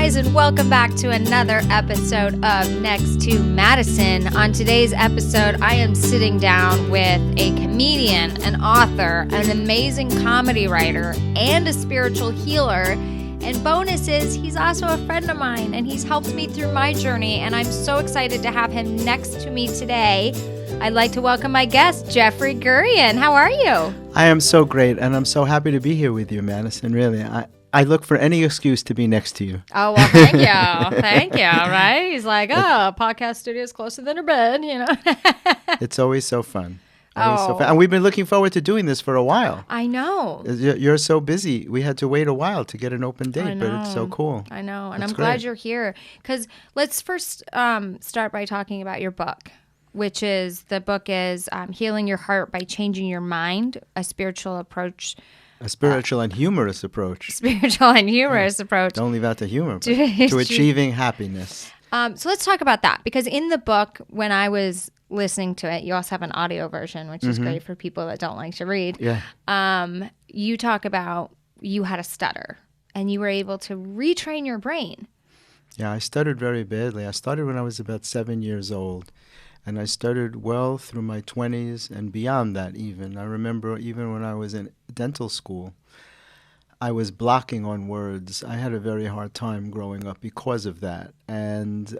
guys, and welcome back to another episode of Next to Madison. On today's episode, I am sitting down with a comedian, an author, an amazing comedy writer, and a spiritual healer. And bonus is, he's also a friend of mine, and he's helped me through my journey, and I'm so excited to have him next to me today. I'd like to welcome my guest, Jeffrey Gurian. How are you? I am so great, and I'm so happy to be here with you, Madison, really. I look for any excuse to be next to you. Oh, well, thank you. Thank you, right? He's like, podcast studio is closer than her bed, you know. It's always so fun. So fun. And we've been looking forward to doing this for a while. I know. You're so busy. We had to wait a while to get an open date, but it's so cool. I know, and It's I'm glad great. you're here. Because let's first start by talking about your book, which is, the book is Healing Your Heart by Changing Your Mind, a spiritual approach. A spiritual and humorous approach. Spiritual and humorous approach. Don't leave out the humor. But to achieving happiness. So let's talk about that, because in the book, when I was listening to it, you also have an audio version, which is great for people that don't like to read. Yeah. You talk about you had a stutter, and you were able to retrain your brain. Yeah, I stuttered very badly. I started when I was about 7 years old. And I stuttered well through my 20s and beyond that even. I remember even when I was in dental school, I was blocking on words. I had a very hard time growing up because of that. And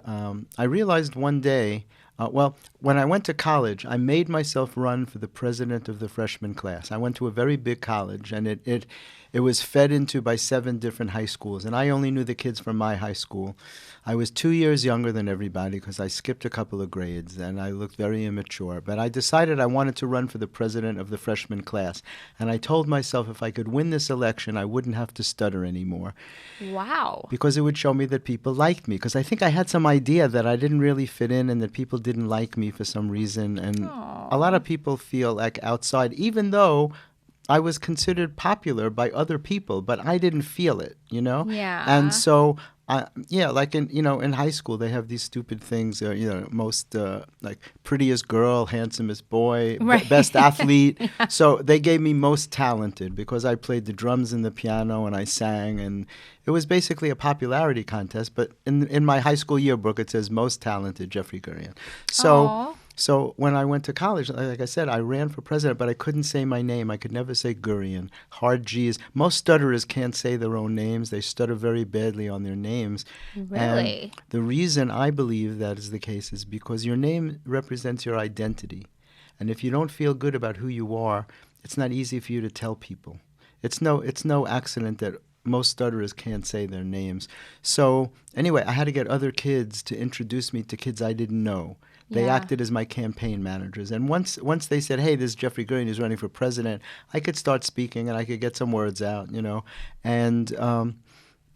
I realized one day, when I went to college, I made myself run for the president of the freshman class. I went to a very big college, and it was fed into by 7 different high schools. And I only knew the kids from my high school. I was 2 years younger than everybody because I skipped a couple of grades, and I looked very immature. But I decided I wanted to run for the president of the freshman class. And I told myself if I could win this election, I wouldn't have to stutter anymore. Wow. Because it would show me that people liked me. Because I think I had some idea that I didn't really fit in and that people didn't like me for some reason. And a lot of people feel like outside, even though I was considered popular by other people, but I didn't feel it, you know? Yeah. And so, like in high school, they have these stupid things, most like prettiest girl, handsomest boy, Right. best athlete. Yeah. So they gave me most talented because I played the drums and the piano and I sang, and it was basically a popularity contest. But in my high school yearbook, it says most talented Jeffrey Gurian. So when I went to college, like I said, I ran for president, but I couldn't say my name. I could never say Gurian. Hard G's. Most stutterers can't say their own names. They stutter very badly on their names. Really? And the reason I believe that is the case is because your name represents your identity. And if you don't feel good about who you are, it's not easy for you to tell people. It's no accident that most stutterers can't say their names. So anyway, I had to get other kids to introduce me to kids I didn't know. They acted as my campaign managers. And once they said, hey, this is Jeffrey Gurian, he's running for president, I could start speaking and I could get some words out, you know. And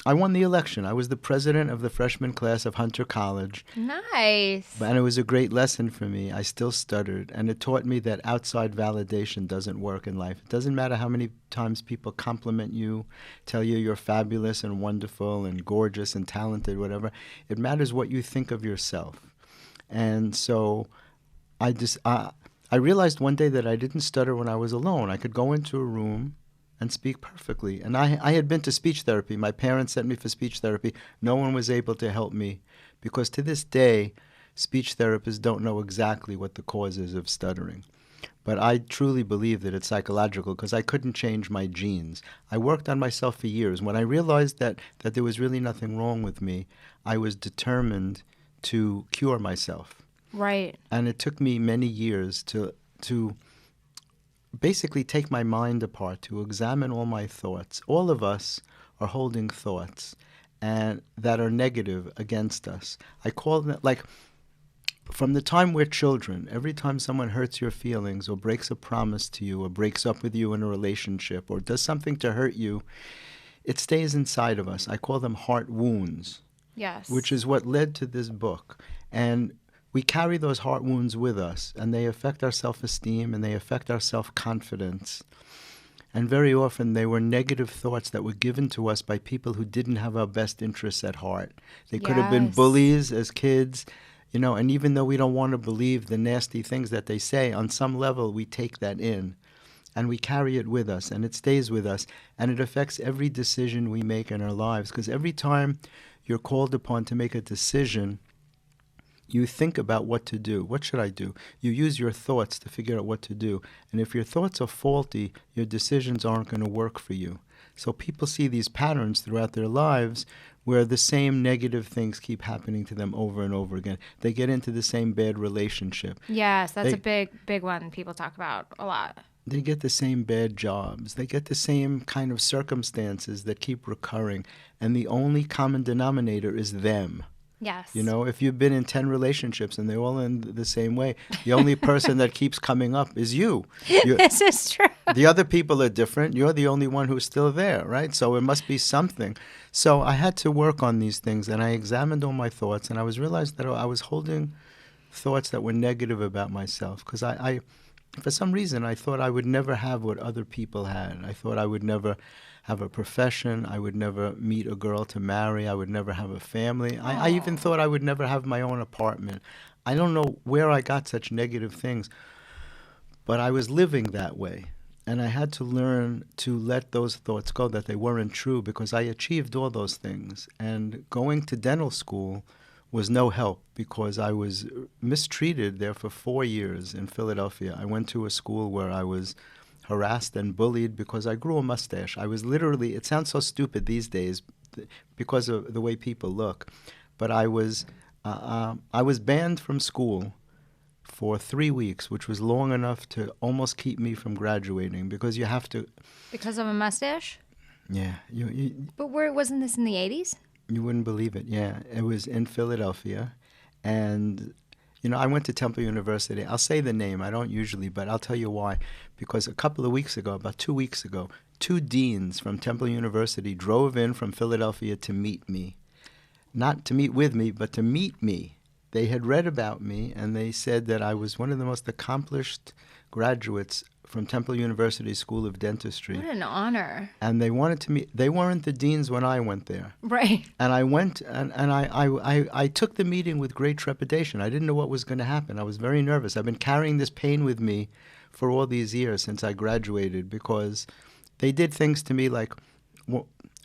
I won the election. I was the president of the freshman class of Hunter College. Nice. And it was a great lesson for me. I still stuttered. And it taught me that outside validation doesn't work in life. It doesn't matter how many times people compliment you, tell you you're fabulous and wonderful and gorgeous and talented, whatever. It matters what you think of yourself. And so I realized one day that I didn't stutter when I was alone. I could go into a room and speak perfectly. And I had been to speech therapy. My parents sent me for speech therapy. No one was able to help me because to this day, speech therapists don't know exactly what the cause is of stuttering. But I truly believe that it's psychological because I couldn't change my genes. I worked on myself for years. When I realized that there was really nothing wrong with me, I was determined to cure myself. Right. And it took me many years to basically take my mind apart, to examine all my thoughts. All of us are holding thoughts and that are negative against us. I call them, like, from the time we're children, every time someone hurts your feelings or breaks a promise to you or breaks up with you in a relationship or does something to hurt you, it stays inside of us. I call them heart wounds. Yes. Which is what led to this book. And we carry those heart wounds with us, and they affect our self-esteem and they affect our self-confidence. And very often they were negative thoughts that were given to us by people who didn't have our best interests at heart. They could have been bullies as kids, you know, and even though we don't want to believe the nasty things that they say, on some level we take that in. and we carry it with us, and it stays with us, and it affects every decision we make in our lives. Because every time you're called upon to make a decision, you think about what to do. What should I do? You use your thoughts to figure out what to do. And if your thoughts are faulty, your decisions aren't going to work for you. So people see these patterns throughout their lives where the same negative things keep happening to them over and over again. They get into the same bad relationship. Yes, that's a big one people talk about a lot. They get the same bad jobs. They get the same kind of circumstances that keep recurring. And the only common denominator is them. Yes. You know, if you've been in 10 relationships and they're all in the same way, the only person that keeps coming up is you. This is true. The other people are different. You're the only one who's still there, right? So it must be something. So I had to work on these things, and I examined all my thoughts, and I realized that I was holding thoughts that were negative about myself because I for some reason, I thought I would never have what other people had. I thought I would never have a profession. I would never meet a girl to marry. I would never have a family. I even thought I would never have my own apartment. I don't know where I got such negative things, but I was living that way. And I had to learn to let those thoughts go, that they weren't true, because I achieved all those things. And going to dental school was no help because I was mistreated there for 4 years in Philadelphia. I went to a school where I was harassed and bullied because I grew a mustache. I was literally, it sounds so stupid these days because of the way people look, but I was banned from school for 3 weeks, which was long enough to almost keep me from graduating because you have to... Because of a mustache? Yeah. But wasn't this in the 80s? You wouldn't believe it, yeah. It was in Philadelphia. And, you know, I went to Temple University. I'll say the name. I don't usually, but I'll tell you why. Because a couple of weeks ago, about 2 weeks ago, 2 deans from Temple University drove in from Philadelphia to meet me. Not to meet with me, but to meet me. They had read about me, and they said that I was one of the most accomplished graduates from Temple University School of Dentistry. What an honor. And they wanted to meet. They weren't the deans when I went there. Right. And I went, and I took the meeting with great trepidation. I didn't know what was going to happen. I was very nervous. I've been carrying this pain with me for all these years since I graduated because they did things to me like,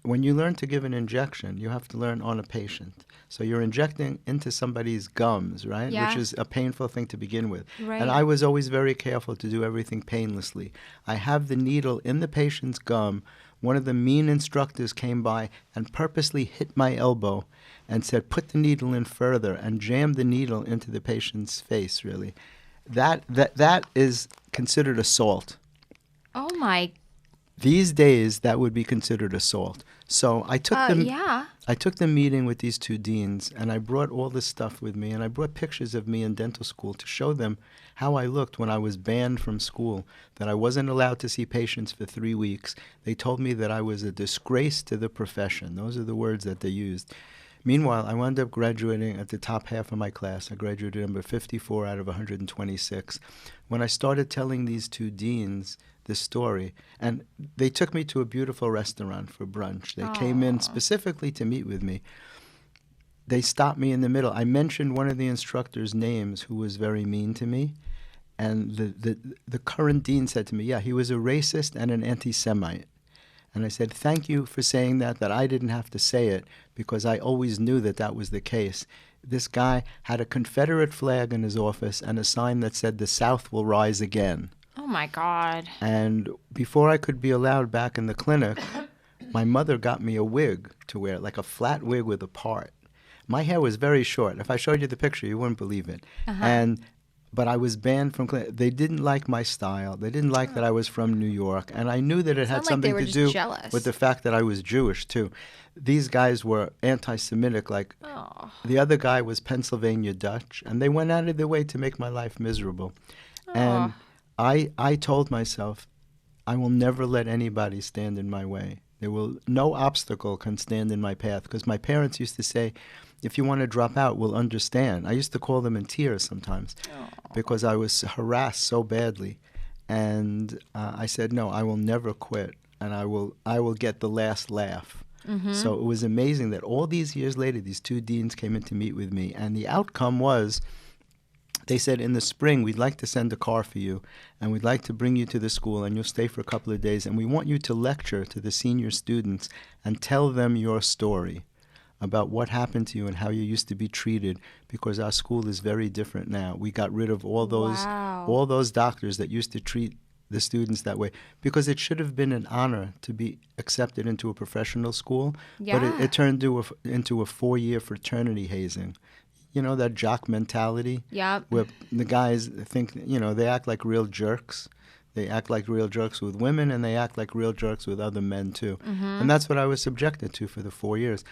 when you learn to give an injection, you have to learn on a patient. So you're injecting into somebody's gums, right? Yeah. Which is a painful thing to begin with. Right. And I was always very careful to do everything painlessly. I have the needle in the patient's gum. One of the mean instructors came by and purposely hit my elbow and said, put the needle in further, and jammed the needle into the patient's face, really. That is considered assault. Oh, my. These days, that would be considered assault. So I took I took the meeting with these 2 deans, and I brought all this stuff with me, and I brought pictures of me in dental school to show them how I looked when I was banned from school, that I wasn't allowed to see patients for 3 weeks. They told me that I was a disgrace to the profession. Those are the words that they used. Meanwhile, I wound up graduating at the top half of my class. I graduated number 54 out of 126. When I started telling these 2 deans this story, and they took me to a beautiful restaurant for brunch. They came in specifically to meet with me. They stopped me in the middle. I mentioned one of the instructors' names who was very mean to me, and the current dean said to me, yeah, he was a racist and an anti-Semite. And I said, thank you for saying that I didn't have to say it, because I always knew that was the case. This guy had a Confederate flag in his office and a sign that said, the South will rise again. Oh, my God. And before I could be allowed back in the clinic, my mother got me a wig to wear, like a flat wig with a part. My hair was very short. If I showed you the picture, you wouldn't believe it. But I was banned from clinic. They didn't like my style. They didn't like that I was from New York. And I knew that it had something to do with the fact that I was Jewish, too. These guys were anti-Semitic, like the other guy was Pennsylvania Dutch. And they went out of their way to make my life miserable. And I told myself, I will never let anybody stand in my way. No obstacle can stand in my path, because my parents used to say, if you want to drop out, we'll understand. I used to call them in tears sometimes because I was harassed so badly. And I said, no, I will never quit, and I will get the last laugh. Mm-hmm. So it was amazing that all these years later, these 2 deans came in to meet with me, and the outcome was They said, in the spring, we'd like to send a car for you, and we'd like to bring you to the school, and you'll stay for a couple of days, and we want you to lecture to the senior students and tell them your story about what happened to you and how you used to be treated, because our school is very different now. We got rid of all those doctors that used to treat the students that way, because it should have been an honor to be accepted into a professional school, but it turned into a 4-year fraternity hazing. You know, that jock mentality? Yep. Where the guys think, they act like real jerks. They act like real jerks with women, and they act like real jerks with other men, too. Mm-hmm. And that's what I was subjected to for the 4 years.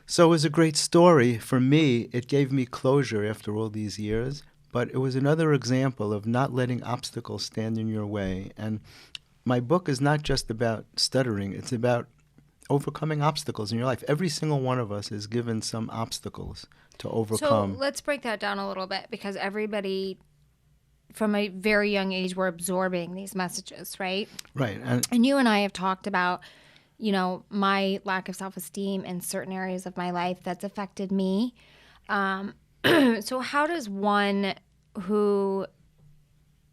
So it was a great story. For me, it gave me closure after all these years, but it was another example of not letting obstacles stand in your way. And my book is not just about stuttering. It's about overcoming obstacles in your life. Every single one of us is given some obstacles to overcome. So let's break that down a little bit, because everybody from a very young age, we're absorbing these messages, right? Right. And you and I have talked about, my lack of self-esteem in certain areas of my life that's affected me. So how does one who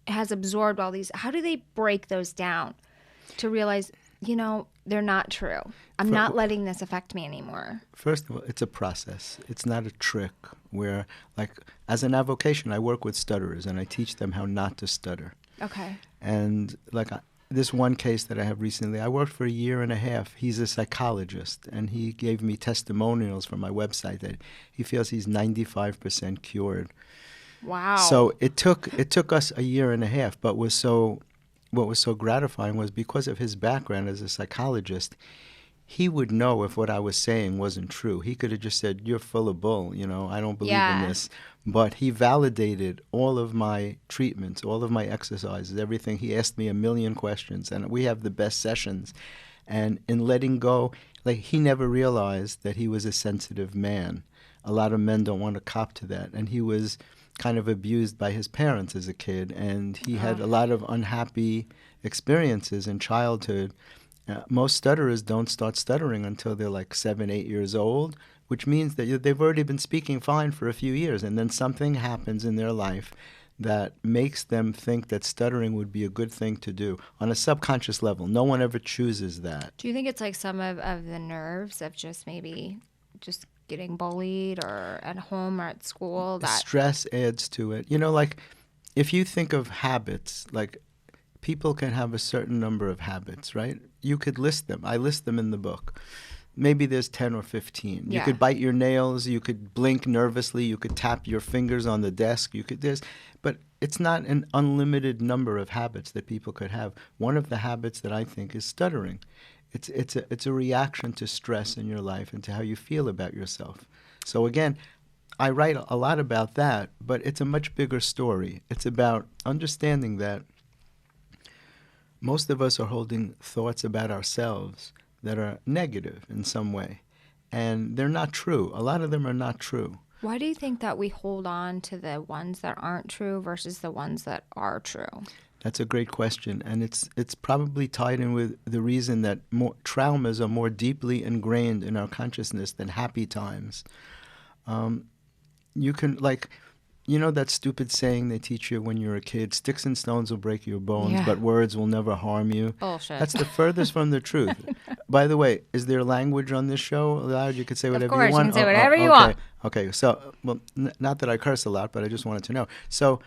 has absorbed all these, how do they break those down to realize, they're not true? I'm not letting this affect me anymore. First of all, it's a process. It's not a trick where, like, as an avocation, I work with stutterers, and I teach them how not to stutter. Okay. And, like, this one case that I have recently, I worked for a year and a half. He's a psychologist, and he gave me testimonials from my website that he feels he's 95% cured. Wow. So it took us a year and a half, but what was so gratifying was because of his background as a psychologist, he would know if what I was saying wasn't true. He could have just said, "You're full of bull, I don't believe in this." But he validated all of my treatments, all of my exercises, everything. He asked me a million questions, and we have the best sessions. And in letting go, like, he never realized that he was a sensitive man. A lot of men don't want to cop to that. And he was kind of abused by his parents as a kid, and he had a lot of unhappy experiences in childhood. Most stutterers don't start stuttering until they're like 7, 8 years old, which means that they've already been speaking fine for a few years, and then something happens in their life that makes them think that stuttering would be a good thing to do on a subconscious level. No one ever chooses that. Do you think it's like some of the nerves of just maybe just getting bullied or at home or at school? That stress adds to it. Like, if you think of habits, like, people can have a certain number of habits, right? You could list them. I list them in the book. Maybe there's 10 or 15. Yeah. You could bite your nails. You could blink nervously. You could tap your fingers on the desk. But it's not an unlimited number of habits that people could have. One of the habits that I think is stuttering. It's a reaction to stress in your life and to how you feel about yourself. So again, I write a lot about that, but it's a much bigger story. It's about understanding that most of us are holding thoughts about ourselves that are negative in some way, and they're not true. A lot of them are not true. Why do you think that we hold on to the ones that aren't true versus the ones that are true? That's a great question, and it's probably tied in with the reason that more traumas are more deeply ingrained in our consciousness than happy times. You can, like, that stupid saying they teach you when you're a kid, sticks and stones will break your bones, but words will never harm you. Bullshit. That's the furthest from the truth. By the way, is there language on this show allowed? You could say whatever you want? Of course, you can say whatever you want. Okay, so, well, not that I curse a lot, but I just wanted to know. So,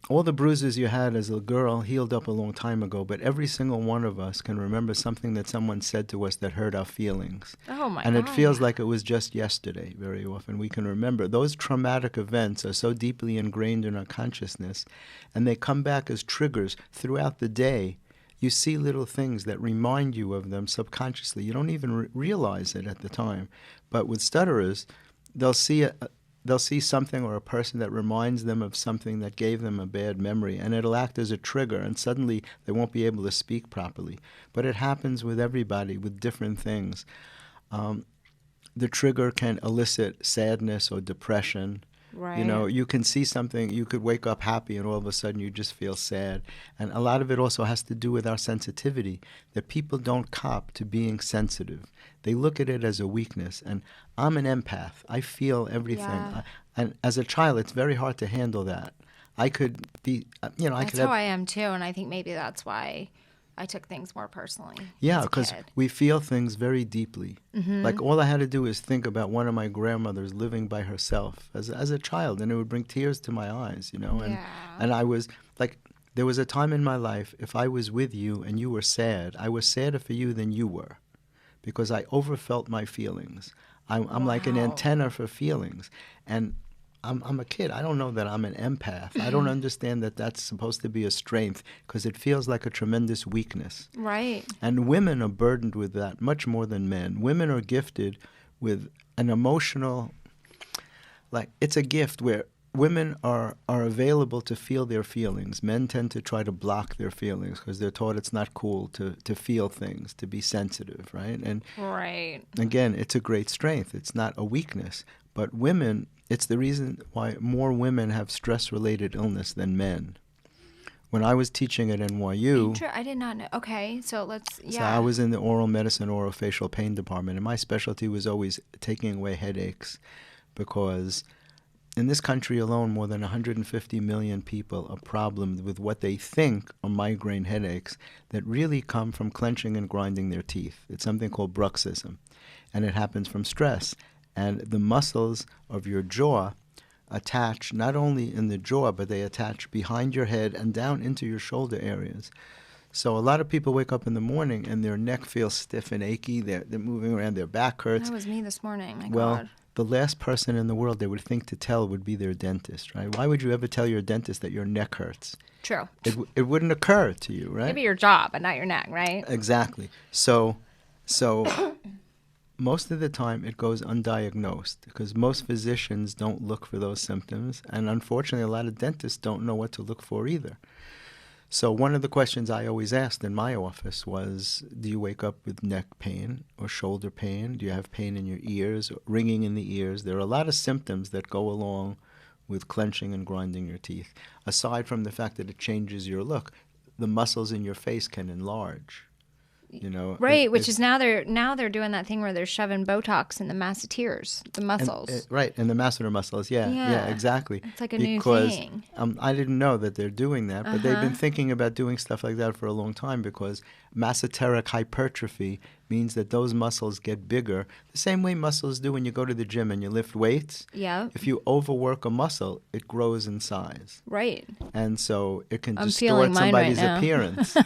all the bruises you had as a girl healed up a long time ago, but every single one of us can remember something that someone said to us that hurt our feelings. Oh, my God. And it feels like it was just yesterday very often. We can remember. Those traumatic events are so deeply ingrained in our consciousness, and they come back as triggers throughout the day. You see little things that remind you of them subconsciously. You don't even realize it at the time. But with stutterers, they'll see something or a person that reminds them of something that gave them a bad memory, and it'll act as a trigger, and suddenly they won't be able to speak properly. But it happens with everybody with different things. The trigger can elicit sadness or depression. Right. You know, you can see something, you could wake up happy and all of a sudden you just feel sad. And a lot of it also has to do with our sensitivity, that people don't cop to being sensitive. They look at it as a weakness. And I'm an empath. I feel everything. Yeah. And as a child, it's very hard to handle that. I could be, you know, I That's could how have... I am too, and I think maybe that's why I took things more personally. Yeah, as a because kid. we feel things very deeply. Mm-hmm. Like all I had to do is think about one of my grandmothers living by herself as a child, and it would bring tears to my eyes, you know. And I was like, there was a time in my life, if I was with you and you were sad, I was sadder for you than you were, because I overfelt my feelings. I'm like an Wow. antenna for feelings, and I'm a kid. I don't know that I'm an empath. I don't understand that that's supposed to be a strength, because it feels like a tremendous weakness. Right. And women are burdened with that much more than men. Women are gifted with an emotional, like, it's a gift where women are available to feel their feelings. Men tend to try to block their feelings because they're taught it's not cool to feel things, to be sensitive, right? And Right. again, it's a great strength. It's not a weakness. But women, it's the reason why more women have stress-related illness than men. When I was teaching at NYU, I did not know. Okay, so let's, so I was in the oral medicine, orofacial pain department, and my specialty was always taking away headaches, because in this country alone, more than 150 million people are problemed with what they think are migraine headaches that really come from clenching and grinding their teeth. It's something called bruxism, and it happens from stress. And the muscles of your jaw attach not only in the jaw, but they attach behind your head and down into your shoulder areas. So a lot of people wake up in the morning and their neck feels stiff and achy. They're moving around, their back hurts. That was me this morning. My Well, God. the last person in the world they would think to tell would be their dentist, right? Why would you ever tell your dentist that your neck hurts? True. It wouldn't occur to you, right? Maybe your jaw, but not your neck, right? Exactly. So most of the time it goes undiagnosed, because most physicians don't look for those symptoms, and unfortunately a lot of dentists don't know what to look for either. So one of the questions I always asked in my office was, do you wake up with neck pain or shoulder pain? Do you have pain in your ears, or ringing in the ears? There are a lot of symptoms that go along with clenching and grinding your teeth. Aside from the fact that it changes your look, the muscles in your face can enlarge. You know, Right, which is now they're doing that thing where they're shoving Botox in the Masseters, the muscles. Right, and the masseter muscles, yeah, exactly. It's like a new because, thing. I didn't know that they're doing that, but they've been thinking about doing stuff like that for a long time, because masseteric hypertrophy means that those muscles get bigger, the same way muscles do when you go to the gym and you lift weights. Yeah. If you overwork a muscle, it grows in size. Right. And so it can I'm feeling distort mine right somebody's now. appearance.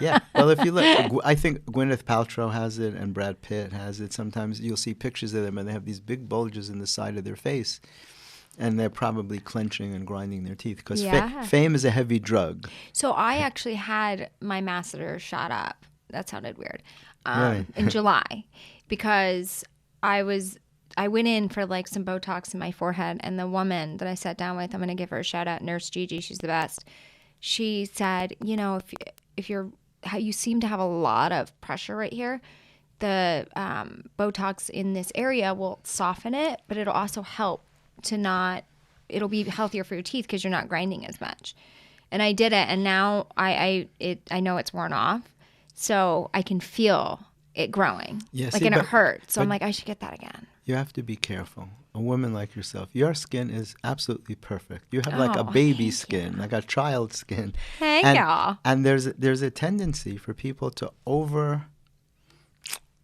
Yeah. Well, if you look, I think Gwyneth Paltrow has it and Brad Pitt has it. Sometimes you'll see pictures of them and they have these big bulges in the side of their face. And they're probably clenching and grinding their teeth, because Yeah. fame is a heavy drug. So I actually had my masseter shot up. That sounded weird. Really? In July, because I went in for like some Botox in my forehead, and the woman that I sat down with, I'm going to give her a shout out, Nurse Gigi, she's the best. She said, you know, if you seem to have a lot of pressure right here, the Botox in this area will soften it, but it'll also help it'll be healthier for your teeth because you're not grinding as much. And I did it, and now I know it's worn off, so I can feel it growing. Yeah, like, see, and it but- hurts. So I'm but- like, I should get that again. You have to be careful. A woman like yourself, your skin is absolutely perfect. You have like a Oh, baby thank skin, like a child skin. Thank and, y'all. And there's a tendency for people to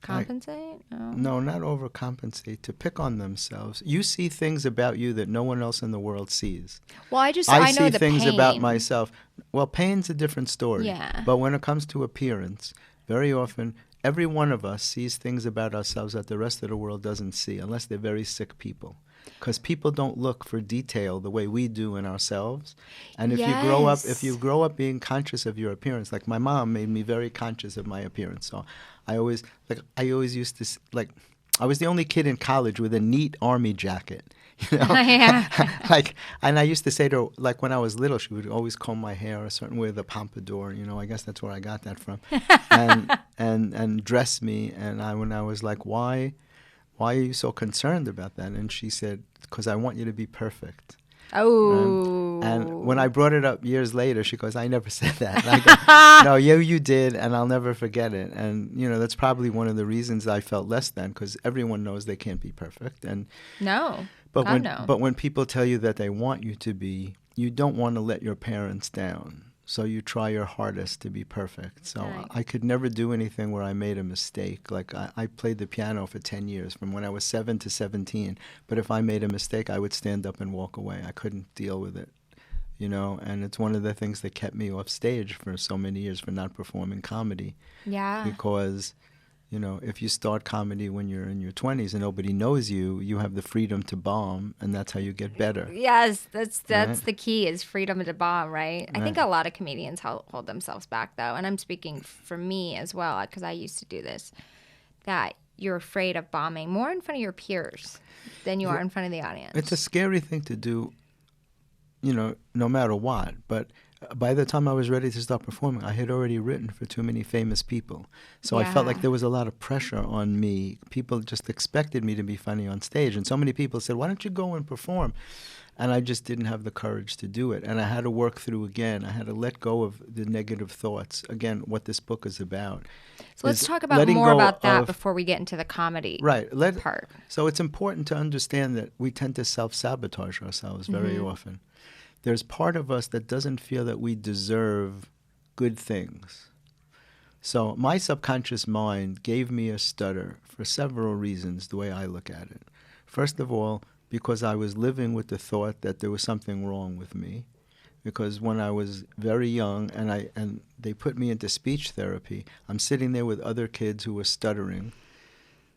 Compensate? no, not overcompensate, to pick on themselves. You see things about you that no one else in the world sees. Well, I I know see the things pain. about myself. Well, pain's a different story. Yeah. But when it comes to appearance, very often every one of us sees things about ourselves that the rest of the world doesn't see, unless they're very sick people. Because people don't look for detail the way we do in ourselves. And if you grow up being conscious of your appearance, like my mom made me very conscious of my appearance. So I always used to, like, I was the only kid in college with a neat army jacket. You know? Yeah. And I used to say to her, like, when I was little, she would always comb my hair a certain way, the pompadour. You know, I guess that's where I got that from. and dress me. And when I was like, why are you so concerned about that? And she said, because I want you to be perfect. Oh. And when I brought it up years later, she goes, I never said that. And I go, no, you did, and I'll never forget it. And, that's probably one of the reasons I felt less than, because everyone knows they can't be perfect. And No. But when people tell you that they want you to be, you don't want to let your parents down. So you try your hardest to be perfect. So Right. I could never do anything where I made a mistake. Like I played the piano for 10 years, from when I was 7 to 17. But if I made a mistake, I would stand up and walk away. I couldn't deal with it, And it's one of the things that kept me off stage for so many years, for not performing comedy. Yeah. Because, if you start comedy when you're in your 20s and nobody knows you, you have the freedom to bomb, and that's how you get better. Yes, that's Right? the key, is freedom to bomb, right? I think a lot of comedians hold themselves back, though, and I'm speaking for me as well, because I used to do this, that you're afraid of bombing more in front of your peers than you are in front of the audience. It's a scary thing to do, no matter what. But by the time I was ready to start performing, I had already written for too many famous people. So I felt like there was a lot of pressure on me. People just expected me to be funny on stage. And so many people said, why don't you go and perform? And I just didn't have the courage to do it. And I had to work through again. I had to let go of the negative thoughts. Again, what this book is about. So let's talk about more about that before we get into the comedy part. So it's important to understand that we tend to self-sabotage ourselves very often. There's part of us that doesn't feel that we deserve good things. So my subconscious mind gave me a stutter for several reasons, the way I look at it. First of all, because I was living with the thought that there was something wrong with me. Because when I was very young and they put me into speech therapy, I'm sitting there with other kids who were stuttering.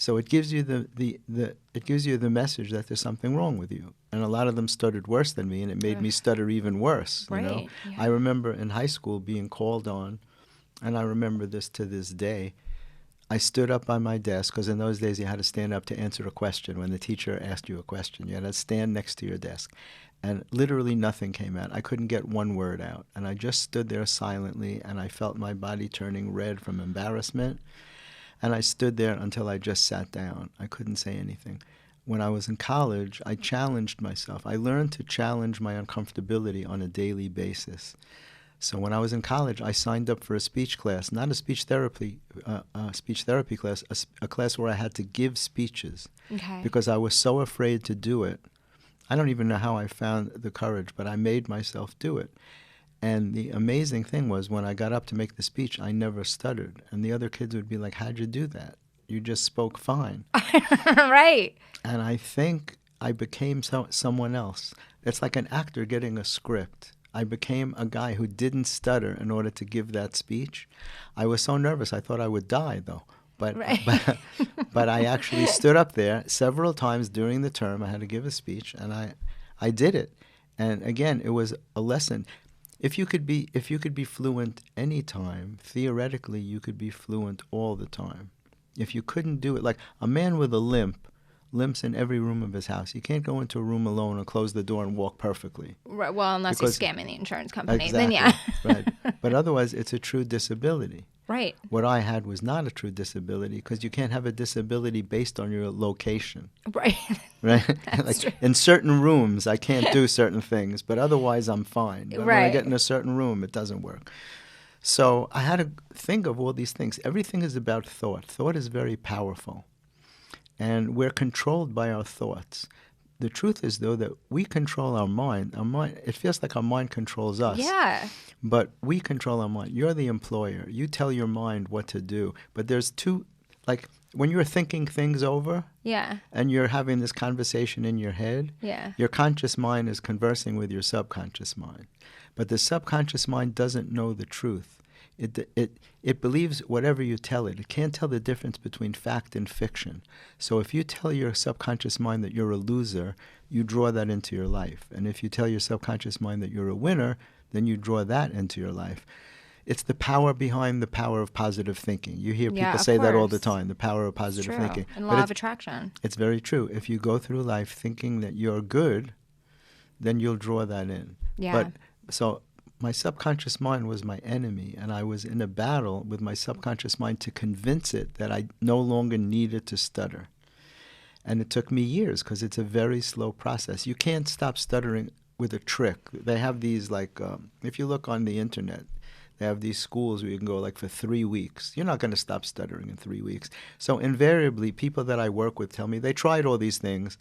So it gives you the message that there's something wrong with you. And a lot of them stuttered worse than me, and it made me stutter even worse. Right. Yeah. I remember in high school being called on, and I remember this to this day. I stood up by my desk, because in those days you had to stand up to answer a question. When the teacher asked you a question, you had to stand next to your desk. And literally nothing came out. I couldn't get one word out. And I just stood there silently, and I felt my body turning red from embarrassment. And I stood there until I just sat down. I couldn't say anything. When I was in college, I challenged myself. I learned to challenge my uncomfortability on a daily basis. So when I was in college, I signed up for a speech class, not a speech therapy class, a class where I had to give speeches. Okay. Because I was so afraid to do it. I don't even know how I found the courage, but I made myself do it. And the amazing thing was, when I got up to make the speech, I never stuttered. And the other kids would be like, how'd you do that? You just spoke fine. Right. And I think I became someone else. It's like an actor getting a script. I became a guy who didn't stutter in order to give that speech. I was so nervous, I thought I would die, though. But I actually stood up there several times during the term. I had to give a speech, and I did it. And again, it was a lesson. If you could be fluent any time, theoretically you could be fluent all the time. If you couldn't do it, like a man with a limps in every room of his house. You can't go into a room alone and close the door and walk perfectly. Right. Well, unless you're scamming the insurance company, exactly, then yeah. Right. But otherwise, it's a true disability. Right. What I had was not a true disability, because you can't have a disability based on your location. Right. Right? That's true. In certain rooms, I can't do certain things, but otherwise I'm fine. But when I Right. get in a certain room, it doesn't work. So I had to think of all these things. Everything is about thought. Thought is very powerful. And we're controlled by our thoughts. The truth is, though, that we control our mind. It feels like our mind controls us. Yeah. But we control our mind. You're the employer. You tell your mind what to do. But there's two, like when you're thinking things over, Yeah. and you're having this conversation in your head, Yeah. your conscious mind is conversing with your subconscious mind. But the subconscious mind doesn't know the truth. It believes whatever you tell it. It can't tell the difference between fact and fiction. So if you tell your subconscious mind that you're a loser, you draw that into your life. And if you tell your subconscious mind that you're a winner, then you draw that into your life. It's the power behind the power of positive thinking. You hear people say that all the time, the power of positive thinking. And law of attraction. It's very true. If you go through life thinking that you're good, then you'll draw that in. Yeah. So my subconscious mind was my enemy, and I was in a battle with my subconscious mind to convince it that I no longer needed to stutter. And it took me years because it's a very slow process. You can't stop stuttering with a trick. They have these, like, if you look on the internet, they have these schools where you can go like for 3 weeks. You're not going to stop stuttering in 3 weeks. So invariably, people that I work with tell me they tried all these things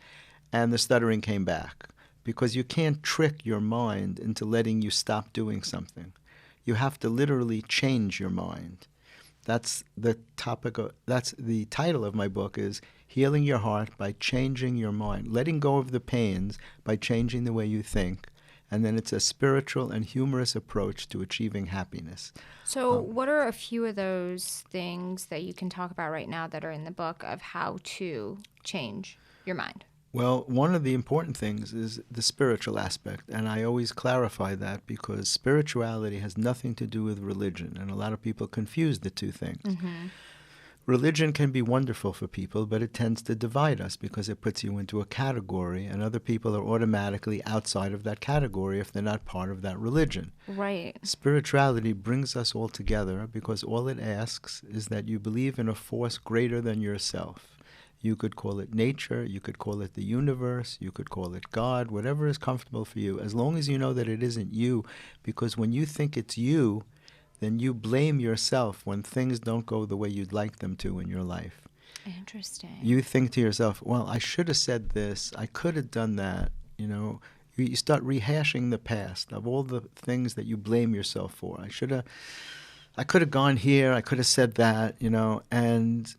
and the stuttering came back, because you can't trick your mind into letting you stop doing something. You have to literally change your mind. That's the title of my book, is Healing Your Heart by Changing Your Mind, letting go of the pains by changing the way you think. And then it's a spiritual and humorous approach to achieving happiness. So what are a few of those things that you can talk about right now that are in the book of how to change your mind? Well, one of the important things is the spiritual aspect, and I always clarify that because spirituality has nothing to do with religion, and a lot of people confuse the two things. Mm-hmm. Religion can be wonderful for people, but it tends to divide us because it puts you into a category, and other people are automatically outside of that category if they're not part of that religion. Right. Spirituality brings us all together because all it asks is that you believe in a force greater than yourself. You could call it nature, you could call it the universe, you could call it God, whatever is comfortable for you, as long as you know that it isn't you, because when you think it's you, then you blame yourself when things don't go the way you'd like them to in your life. Interesting. You think to yourself, well, I should have said this, I could have done that, You start rehashing the past of all the things that you blame yourself for. I could have gone here, I could have said that, and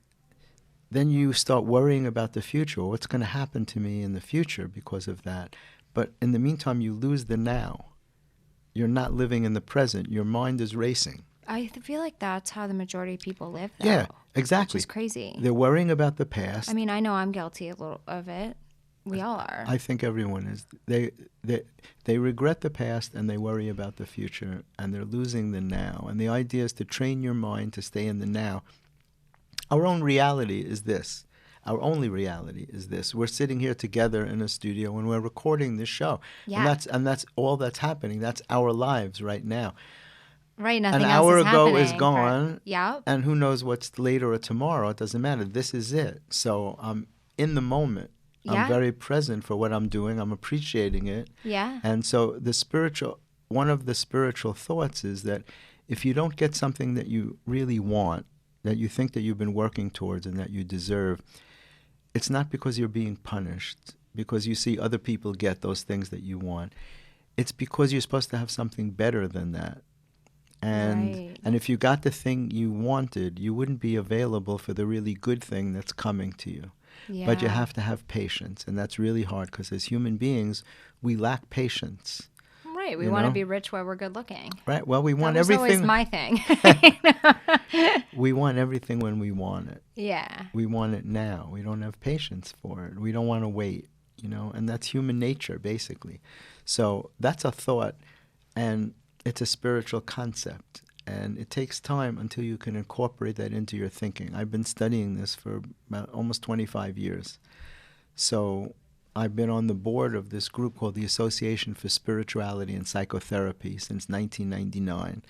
then you start worrying about the future. What's going to happen to me in the future because of that? But in the meantime, you lose the now. You're not living in the present. Your mind is racing. I feel like that's how the majority of people live, though. Yeah, exactly. Which is crazy. They're worrying about the past. I mean, I know I'm guilty a little of it. We all are. I think everyone is. They regret the past and they worry about the future, and they're losing the now. And the idea is to train your mind to stay in the now. Our own reality is this. Our only reality is this. We're sitting here together in a studio and we're recording this show. Yeah. And that's all that's happening. That's our lives right now. Right, nothing An else hour is ago happening. is gone. Yeah. And who knows what's later or tomorrow. It doesn't matter. This is it. So I'm in the moment. Yeah. I'm very present for what I'm doing. I'm appreciating it. Yeah. And so one of the spiritual thoughts is that if you don't get something that you really want, that you think that you've been working towards and that you deserve, it's not because you're being punished, because you see other people get those things that you want. It's because you're supposed to have something better than that. And if you got the thing you wanted, you wouldn't be available for the really good thing that's coming to you. Yeah. But you have to have patience, and that's really hard because as human beings, we lack patience. Right, we want to be rich while we're good looking. Right, well, we want that was everything. Always my thing. We want everything when we want it. Yeah. We want it now. We don't have patience for it. We don't want to wait, and that's human nature, basically. So that's a thought, and it's a spiritual concept, and it takes time until you can incorporate that into your thinking. I've been studying this for about almost 25 years. So I've been on the board of this group called the Association for Spirituality and Psychotherapy since 1999.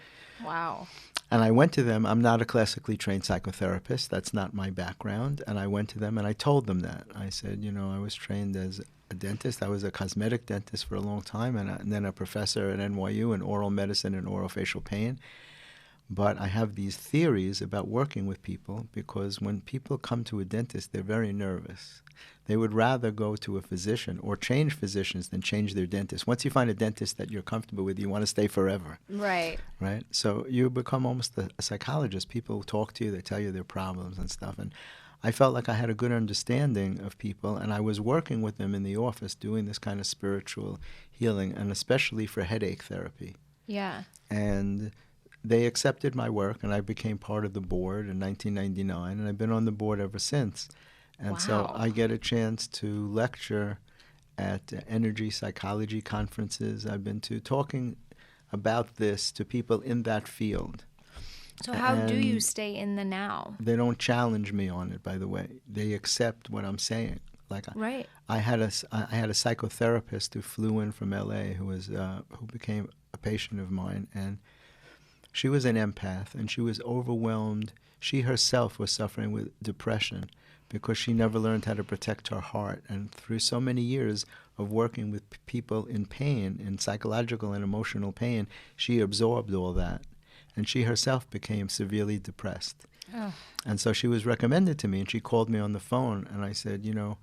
Wow. And I went to them. I'm not a classically trained psychotherapist. That's not my background. And I went to them and I told them that. I said, I was trained as a dentist. I was a cosmetic dentist for a long time and then a professor at NYU in oral medicine and orofacial pain. But I have these theories about working with people because when people come to a dentist, they're very nervous. They would rather go to a physician or change physicians than change their dentist. Once you find a dentist that you're comfortable with, you want to stay forever. Right. Right? So you become almost a psychologist. People talk to you, they tell you their problems and stuff. And I felt like I had a good understanding of people, and I was working with them in the office doing this kind of spiritual healing, and especially for headache therapy. Yeah. And they accepted my work, and I became part of the board in 1999, and I've been on the board ever since. And Wow. so I get a chance to lecture at energy psychology conferences. I've been to talking about this to people in that field. So how do you stay in the now? They don't challenge me on it, by the way. They accept what I'm saying. Right. I had a psychotherapist who flew in from L.A. who became a patient of mine, and She was an empath, and she was overwhelmed. She herself was suffering with depression because she never learned how to protect her heart. And through so many years of working with people in pain, in psychological and emotional pain, she absorbed all that. And she herself became severely depressed. Ugh. And so she was recommended to me, and she called me on the phone, and I said, you know,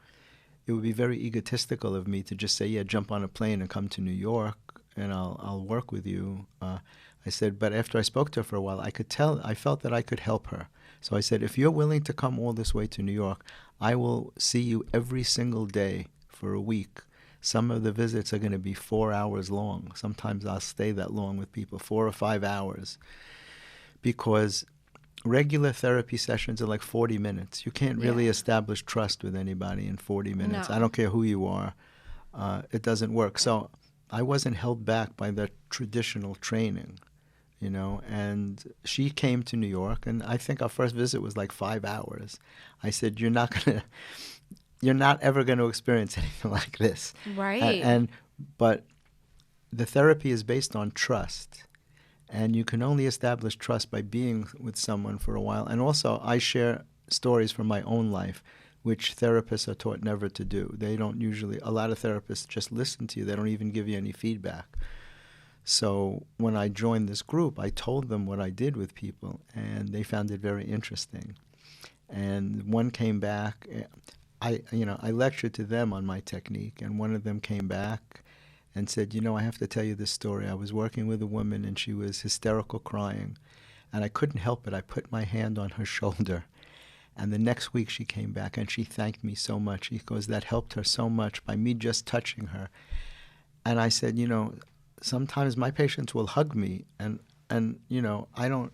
it would be very egotistical of me to just say, yeah, jump on a plane and come to New York, and I'll work with you. I said, but after I spoke to her for a while, I felt that I could help her. So I said, if you're willing to come all this way to New York, I will see you every single day for a week. Some of the visits are going to be 4 hours long. Sometimes I'll stay that long with people, 4 or 5 hours, because regular therapy sessions are like 40 minutes. You can't really establish trust with anybody in 40 minutes. No. I don't care who you are. It doesn't work. So I wasn't held back by the traditional training, you know. And she came to New York, and I think our first visit was like 5 hours. I said, you're not ever going to experience anything like this. Right. But the therapy is based on trust. And you can only establish trust by being with someone for a while. And also, I share stories from my own life, which therapists are taught never to do. They don't usually, a lot of therapists just listen to you. They don't even give you any feedback. So when I joined this group, I told them what I did with people, and they found it very interesting. And one came back. I lectured to them on my technique, and one of them came back and said, you know, I have to tell you this story. I was working with a woman, and she was hysterical crying, and I couldn't help it. I put my hand on her shoulder, and the next week she came back, and she thanked me so much because that helped her so much by me just touching her. And I said, you know, sometimes my patients will hug me, and you know, I don't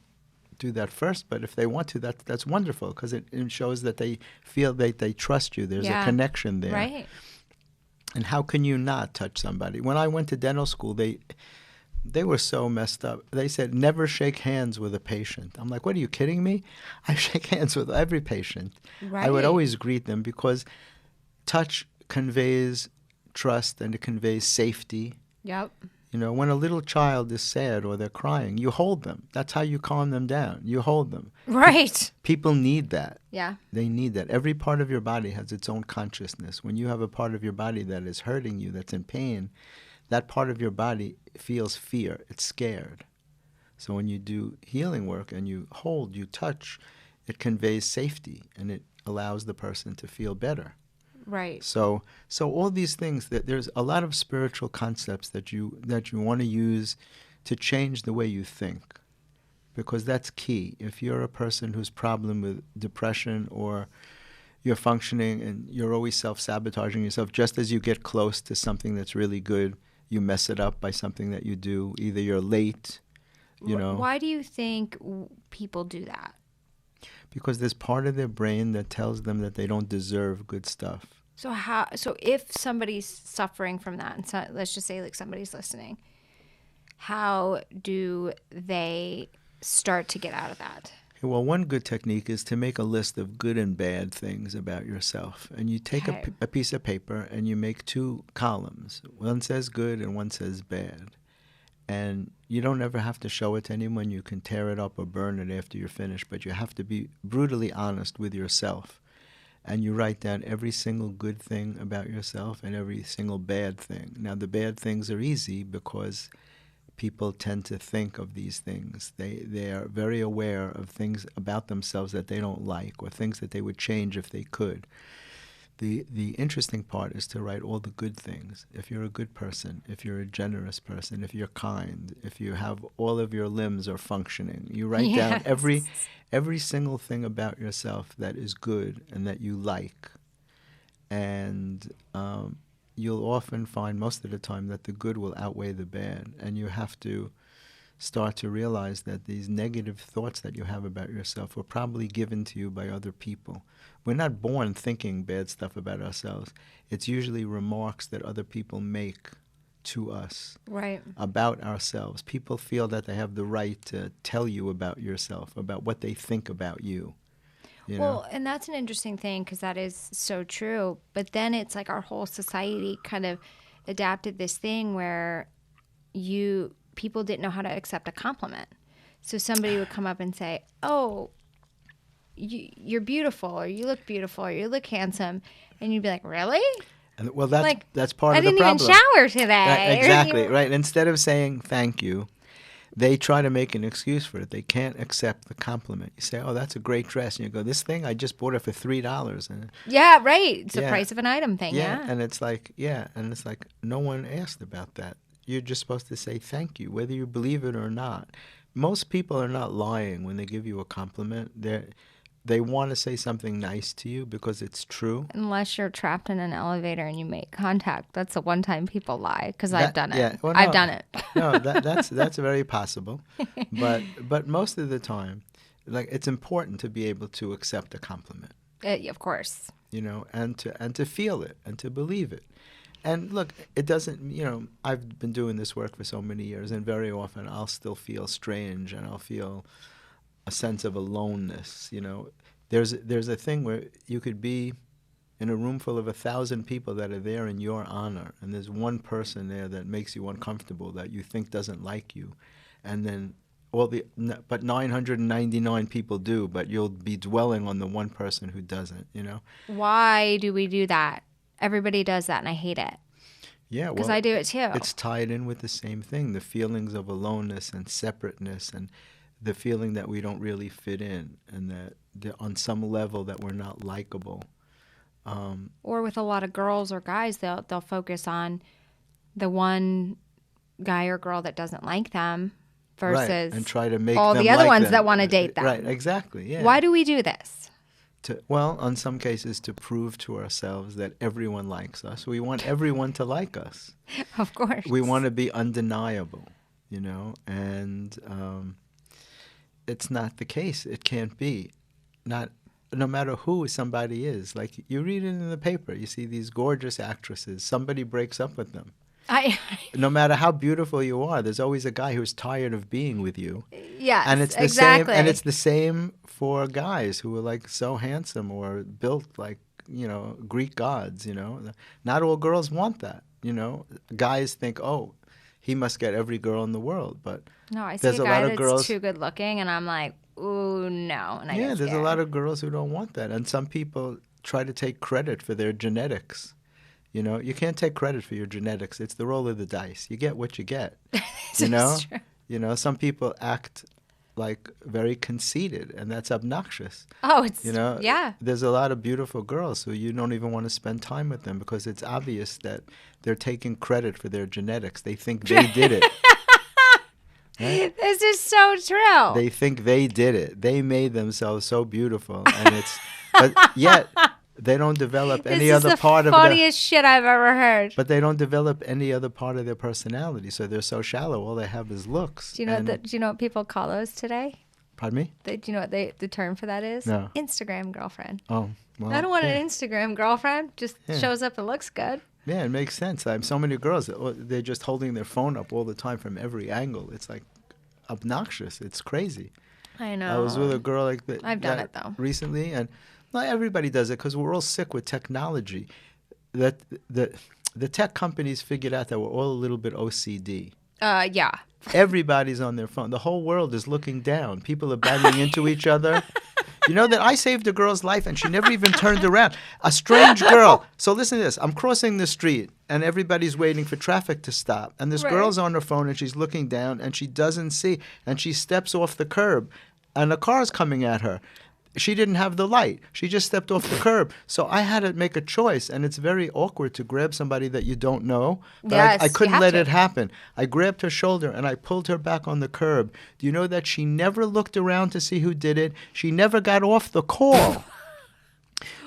do that first, but if they want to, that's wonderful, because it shows that they feel that they trust you. There's a connection there. Right. And how can you not touch somebody? When I went to dental school, they were so messed up. They said, never shake hands with a patient. I'm like, what, are you kidding me? I shake hands with every patient. Right. I would always greet them, because touch conveys trust, and it conveys safety. Yep. You know, when a little child is sad or they're crying, you hold them. That's how you calm them down. You hold them. Right. People need that. Yeah. They need that. Every part of your body has its own consciousness. When you have a part of your body that is hurting you, that's in pain, that part of your body feels fear. It's scared. So when you do healing work and you hold, you touch, it conveys safety, and it allows the person to feel better. Right. So all these things, that there's a lot of spiritual concepts that you want to use to change the way you think, because that's key. If you're a person who's problem with depression, or you're functioning and you're always self-sabotaging yourself, just as you get close to something that's really good, you mess it up by something that you do. Either you're late, you know. Why do you think people do that? Because there's part of their brain that tells them that they don't deserve good stuff. So if somebody's suffering from that, and so, let's just say like somebody's listening, how do they start to get out of that? Well, one good technique is to make a list of good and bad things about yourself. And you take a piece of paper and you make 2 columns. One says good and one says bad. And you don't ever have to show it to anyone. You can tear it up or burn it after you're finished, but you have to be brutally honest with yourself. And you write down every single good thing about yourself and every single bad thing. Now, the bad things are easy because people tend to think of these things. They are very aware of things about themselves that they don't like, or things that they would change if they could. The interesting part is to write all the good things. If you're a good person, if you're a generous person, if you're kind, if you have all of your limbs are functioning, you write down every single thing about yourself that is good and that you like. And you'll often find most of the time that the good will outweigh the bad. And you have to start to realize that these negative thoughts that you have about yourself were probably given to you by other people. We're not born thinking bad stuff about ourselves. It's usually remarks that other people make to us about ourselves. People feel that they have the right to tell you about yourself, about what they think about you. You know? And that's an interesting thing, because that is so true. But then it's like our whole society kind of adapted this thing where people didn't know how to accept a compliment. So somebody would come up and say, "Oh, you're beautiful," or "You look beautiful," or "You look handsome," and you'd be like, "Really?" And, well, that's part I of the didn't problem. even shower today. Exactly, right. Instead of saying thank you, they try to make an excuse for it. They can't accept the compliment. You say, "Oh, that's a great dress," and you go, "This thing, I just bought it for $3." And Yeah, right. It's the Yeah. price of an item thing. Yeah. and it's like, no one asked about that. You're just supposed to say thank you, whether you believe it or not. Most people are not lying when they give you a compliment. They want to say something nice to you because it's true. Unless you're trapped in an elevator and you make contact. That's the one time people lie, because I've done it. Yeah, well, I've done it. No, that's very possible. But most of the time, like, it's important to be able to accept a compliment, Of course. and to feel it and to believe it. And look, it doesn't, I've been doing this work for so many years, and very often I'll still feel strange, and I'll feel a sense of aloneness. There's a thing where you could be in a room full of 1,000 people that are there in your honor, and there's one person there that makes you uncomfortable, that you think doesn't like you, and then but 999 people do, but you'll be dwelling on the one person who doesn't. Why do we do that? Everybody does that, and I hate it. Yeah, well, because I do it too. It's tied in with the same thing, the feelings of aloneness and separateness, and the feeling that we don't really fit in, and that on some level that we're not likable. Or with a lot of girls or guys, they'll focus on the one guy or girl that doesn't like them versus right, and try to make all them the other like ones them. that want to date them. Right, exactly. Yeah. Why do we do this? On some cases, to prove to ourselves that everyone likes us. We want everyone to like us. Of course. We want to be undeniable, and it's not the case. It can't be. No matter who somebody is. Like, you read it in the paper. You see these gorgeous actresses. Somebody breaks up with them. No matter how beautiful you are, there's always a guy who's tired of being with you. Yes, and it's the exactly. same. And it's the same for guys who are like so handsome or built like Greek gods. Not all girls want that. Guys think, oh, he must get every girl in the world, but no, I see there's a a guy lot of that's girls too good looking, and I'm like, ooh, no. And I get there's a scared. lot of girls who don't want that, and some people try to take credit for their genetics. You can't take credit for your genetics. It's the roll of the dice. You get what you get. This is true. Some people act like very conceited, and that's obnoxious. Oh, it's yeah. There's a lot of beautiful girls who you don't even want to spend time with them because it's obvious that they're taking credit for their genetics. They think they did it. Right? This is so true. They think they did it. They made themselves so beautiful, and but yet they don't develop any other part of This is the funniest shit I've ever heard. But they don't develop any other part of their personality, so they're so shallow. All they have is looks. Do you know what people call those today? Pardon me? Do you know what the term for that is? No. Instagram girlfriend. Oh, well. I don't want an Instagram girlfriend. Just shows up and looks good. Yeah, it makes sense. I have so many girls they're just holding their phone up all the time from every angle. It's like obnoxious. It's crazy. I know. I was with a girl like that. I've done it though recently, and not everybody does it because we're all sick with technology. That the tech companies figured out that we're all a little bit OCD. Yeah. Everybody's on their phone. The whole world is looking down. People are banging into each other. You know that I saved a girl's life and she never even turned around. A strange girl. So listen to this. I'm crossing the street and everybody's waiting for traffic to stop. And this girl's on her phone and she's looking down and she doesn't see. And she steps off the curb and a car's coming at her. She didn't have the light. She just stepped off the curb. So I had to make a choice, and it's very awkward to grab somebody that you don't know. But yes, I couldn't let it happen. I grabbed her shoulder, and I pulled her back on the curb. Do you know that she never looked around to see who did it? She never got off the call.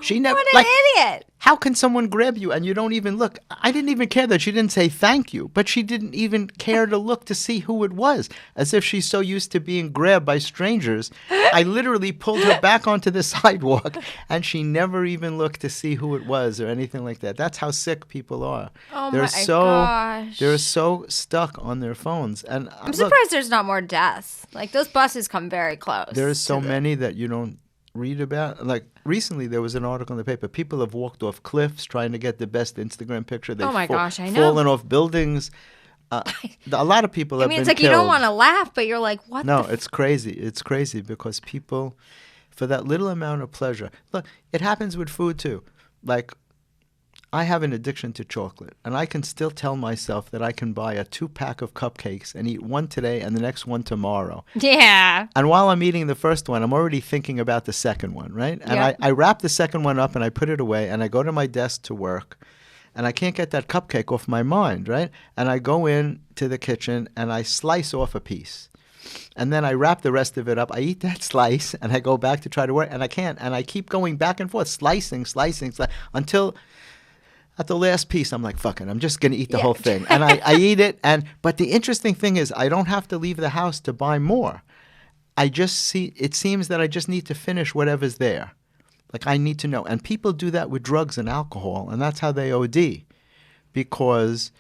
She never. What an idiot! How can someone grab you and you don't even look? I didn't even care that she didn't say thank you, but she didn't even care to look to see who it was, as if she's so used to being grabbed by strangers. I literally pulled her back onto the sidewalk, and she never even looked to see who it was or anything like that. That's how sick people are. Oh my gosh. They're so stuck on their phones. And I'm surprised there's not more deaths. Like, those buses come very close. There's so many that you don't read about. Like, recently there was an article in the paper. People have walked off cliffs trying to get the best Instagram picture. They've gosh, I know. fallen off buildings. A lot of people have been it's like killed. you don't want to laugh, but you're like, what? No, it's crazy. It's crazy because people, for that little amount of pleasure, look, it happens with food too. Like, I have an addiction to chocolate, and I can still tell myself that I can buy a 2-pack of cupcakes and eat one today and the next one tomorrow. Yeah. And while I'm eating the first one, I'm already thinking about the second one, right? And Yep. I wrap the second one up and I put it away and I go to my desk to work. And I can't get that cupcake off my mind, right? And I go in to the kitchen and I slice off a piece. And then I wrap the rest of it up. I eat that slice and I go back to try to work and I can't. And I keep going back and forth, slicing, until at the last piece I'm like, fuck it, I'm just going to eat the whole thing. And I eat it. But the interesting thing is I don't have to leave the house to buy more. It seems that I just need to finish whatever's there. Like, I need to know. And people do that with drugs and alcohol, and that's how they OD, because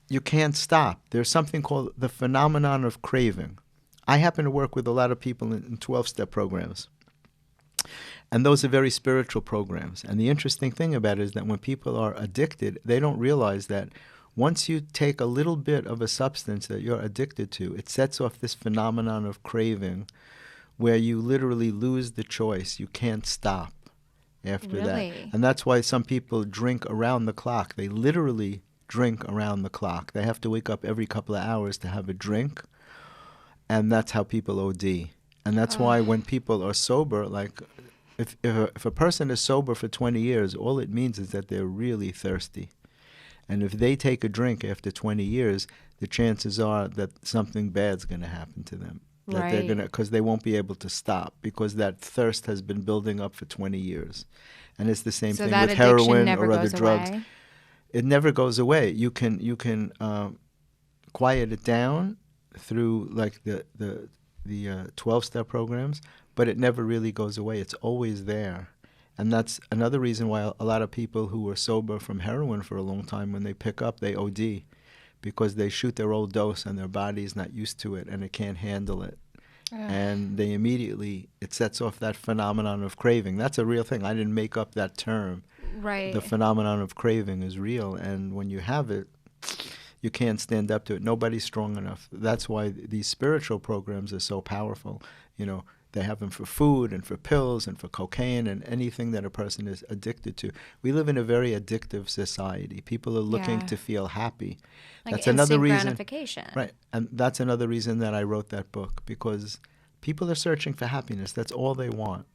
you can't stop. There's something called the phenomenon of craving. I happen to work with a lot of people in 12-step programs, and those are very spiritual programs. And the interesting thing about it is that when people are addicted, they don't realize that once you take a little bit of a substance that you're addicted to, it sets off this phenomenon of craving where you literally lose the choice. You can't stop after that. And that's why some people drink around the clock. They literally drink around the clock. They have to wake up every couple of hours to have a drink, and that's how people OD. And that's why when people are sober, like if a person is sober for 20 years, all it means is that they're really thirsty. And if they take a drink after 20 years, the chances are that something bad's going to happen to them. That they're gonna, because they won't be able to stop, because that thirst has been building up for 20 years. And it's the same thing with heroin or other drugs. Away. It never goes away. You can quiet it down through like the 12-step programs, but it never really goes away. It's always there. And that's another reason why a lot of people who were sober from heroin for a long time, when they pick up, they OD. Because they shoot their old dose and their body's not used to it and it can't handle it. And they immediately, it sets off that phenomenon of craving. That's a real thing. I didn't make up that term. Right. The phenomenon of craving is real. And when you have it, you can't stand up to it. Nobody's strong enough. That's why these spiritual programs are so powerful. You know, they have them for food and for pills and for cocaine and anything that a person is addicted to. We live in a very addictive society. People are looking to feel happy. Like that's another reason. gratification. Right. And that's another reason that I wrote that book, because people are searching for happiness. That's all they want.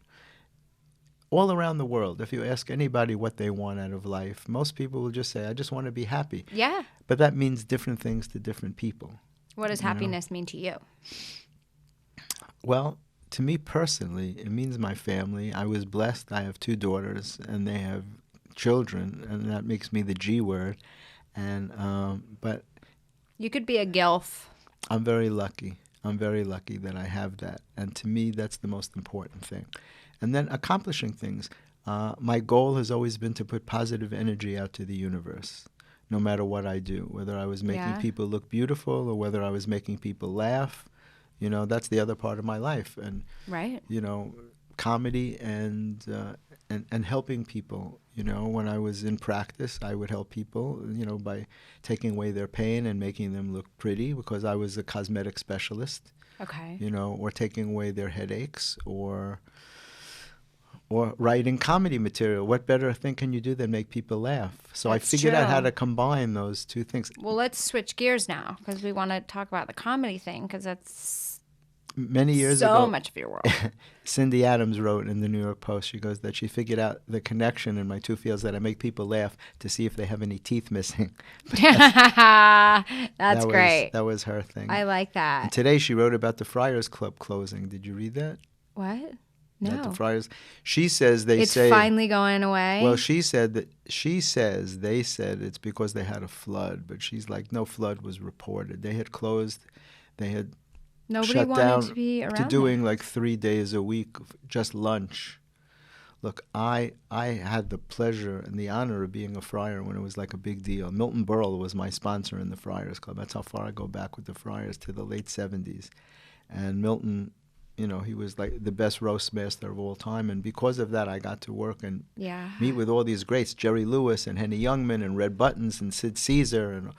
All around the world, if you ask anybody what they want out of life, most people will just say, I just want to be happy. Yeah. But that means different things to different people. What does happiness mean to you? Well, to me personally, it means my family. I was blessed. I have 2 daughters, and they have children, and that makes me the G word. And but you could be a gilf. I'm very lucky. I'm very lucky that I have that, and to me, that's the most important thing. And then accomplishing things. My goal has always been to put positive energy out to the universe, no matter what I do, whether I was making people look beautiful or whether I was making people laugh. You know, that's the other part of my life. And, you know, comedy and helping people. You know, when I was in practice, I would help people, you know, by taking away their pain and making them look pretty, because I was a cosmetic specialist. Okay. You know, or taking away their headaches, or writing comedy material. What better thing can you do than make people laugh? So I figured out how to combine those two things. Well, let's switch gears now, because we want to talk about the comedy thing, because that's many years ago, so much of your world. Cindy Adams wrote in the New York Post, she goes that she figured out the connection in my 2 fields, that I make people laugh to see if they have any teeth missing. That's great. That was her thing. I like that. And today she wrote about the Friars Club closing. Did you read that? What? No. That the Friars. She says it's finally going away. Well, they said it's because they had a flood, but she's like, no flood was reported. They had closed. They had shut down to be around to doing like 3 days a week, just lunch. Look, I had the pleasure and the honor of being a friar when it was like a big deal. Milton Berle was my sponsor in the Friars Club. That's how far I go back with the Friars, to the late 70s. And Milton, you know, he was like the best roast master of all time. And because of that, I got to work and meet with all these greats, Jerry Lewis and Henny Youngman and Red Buttons and Sid Caesar.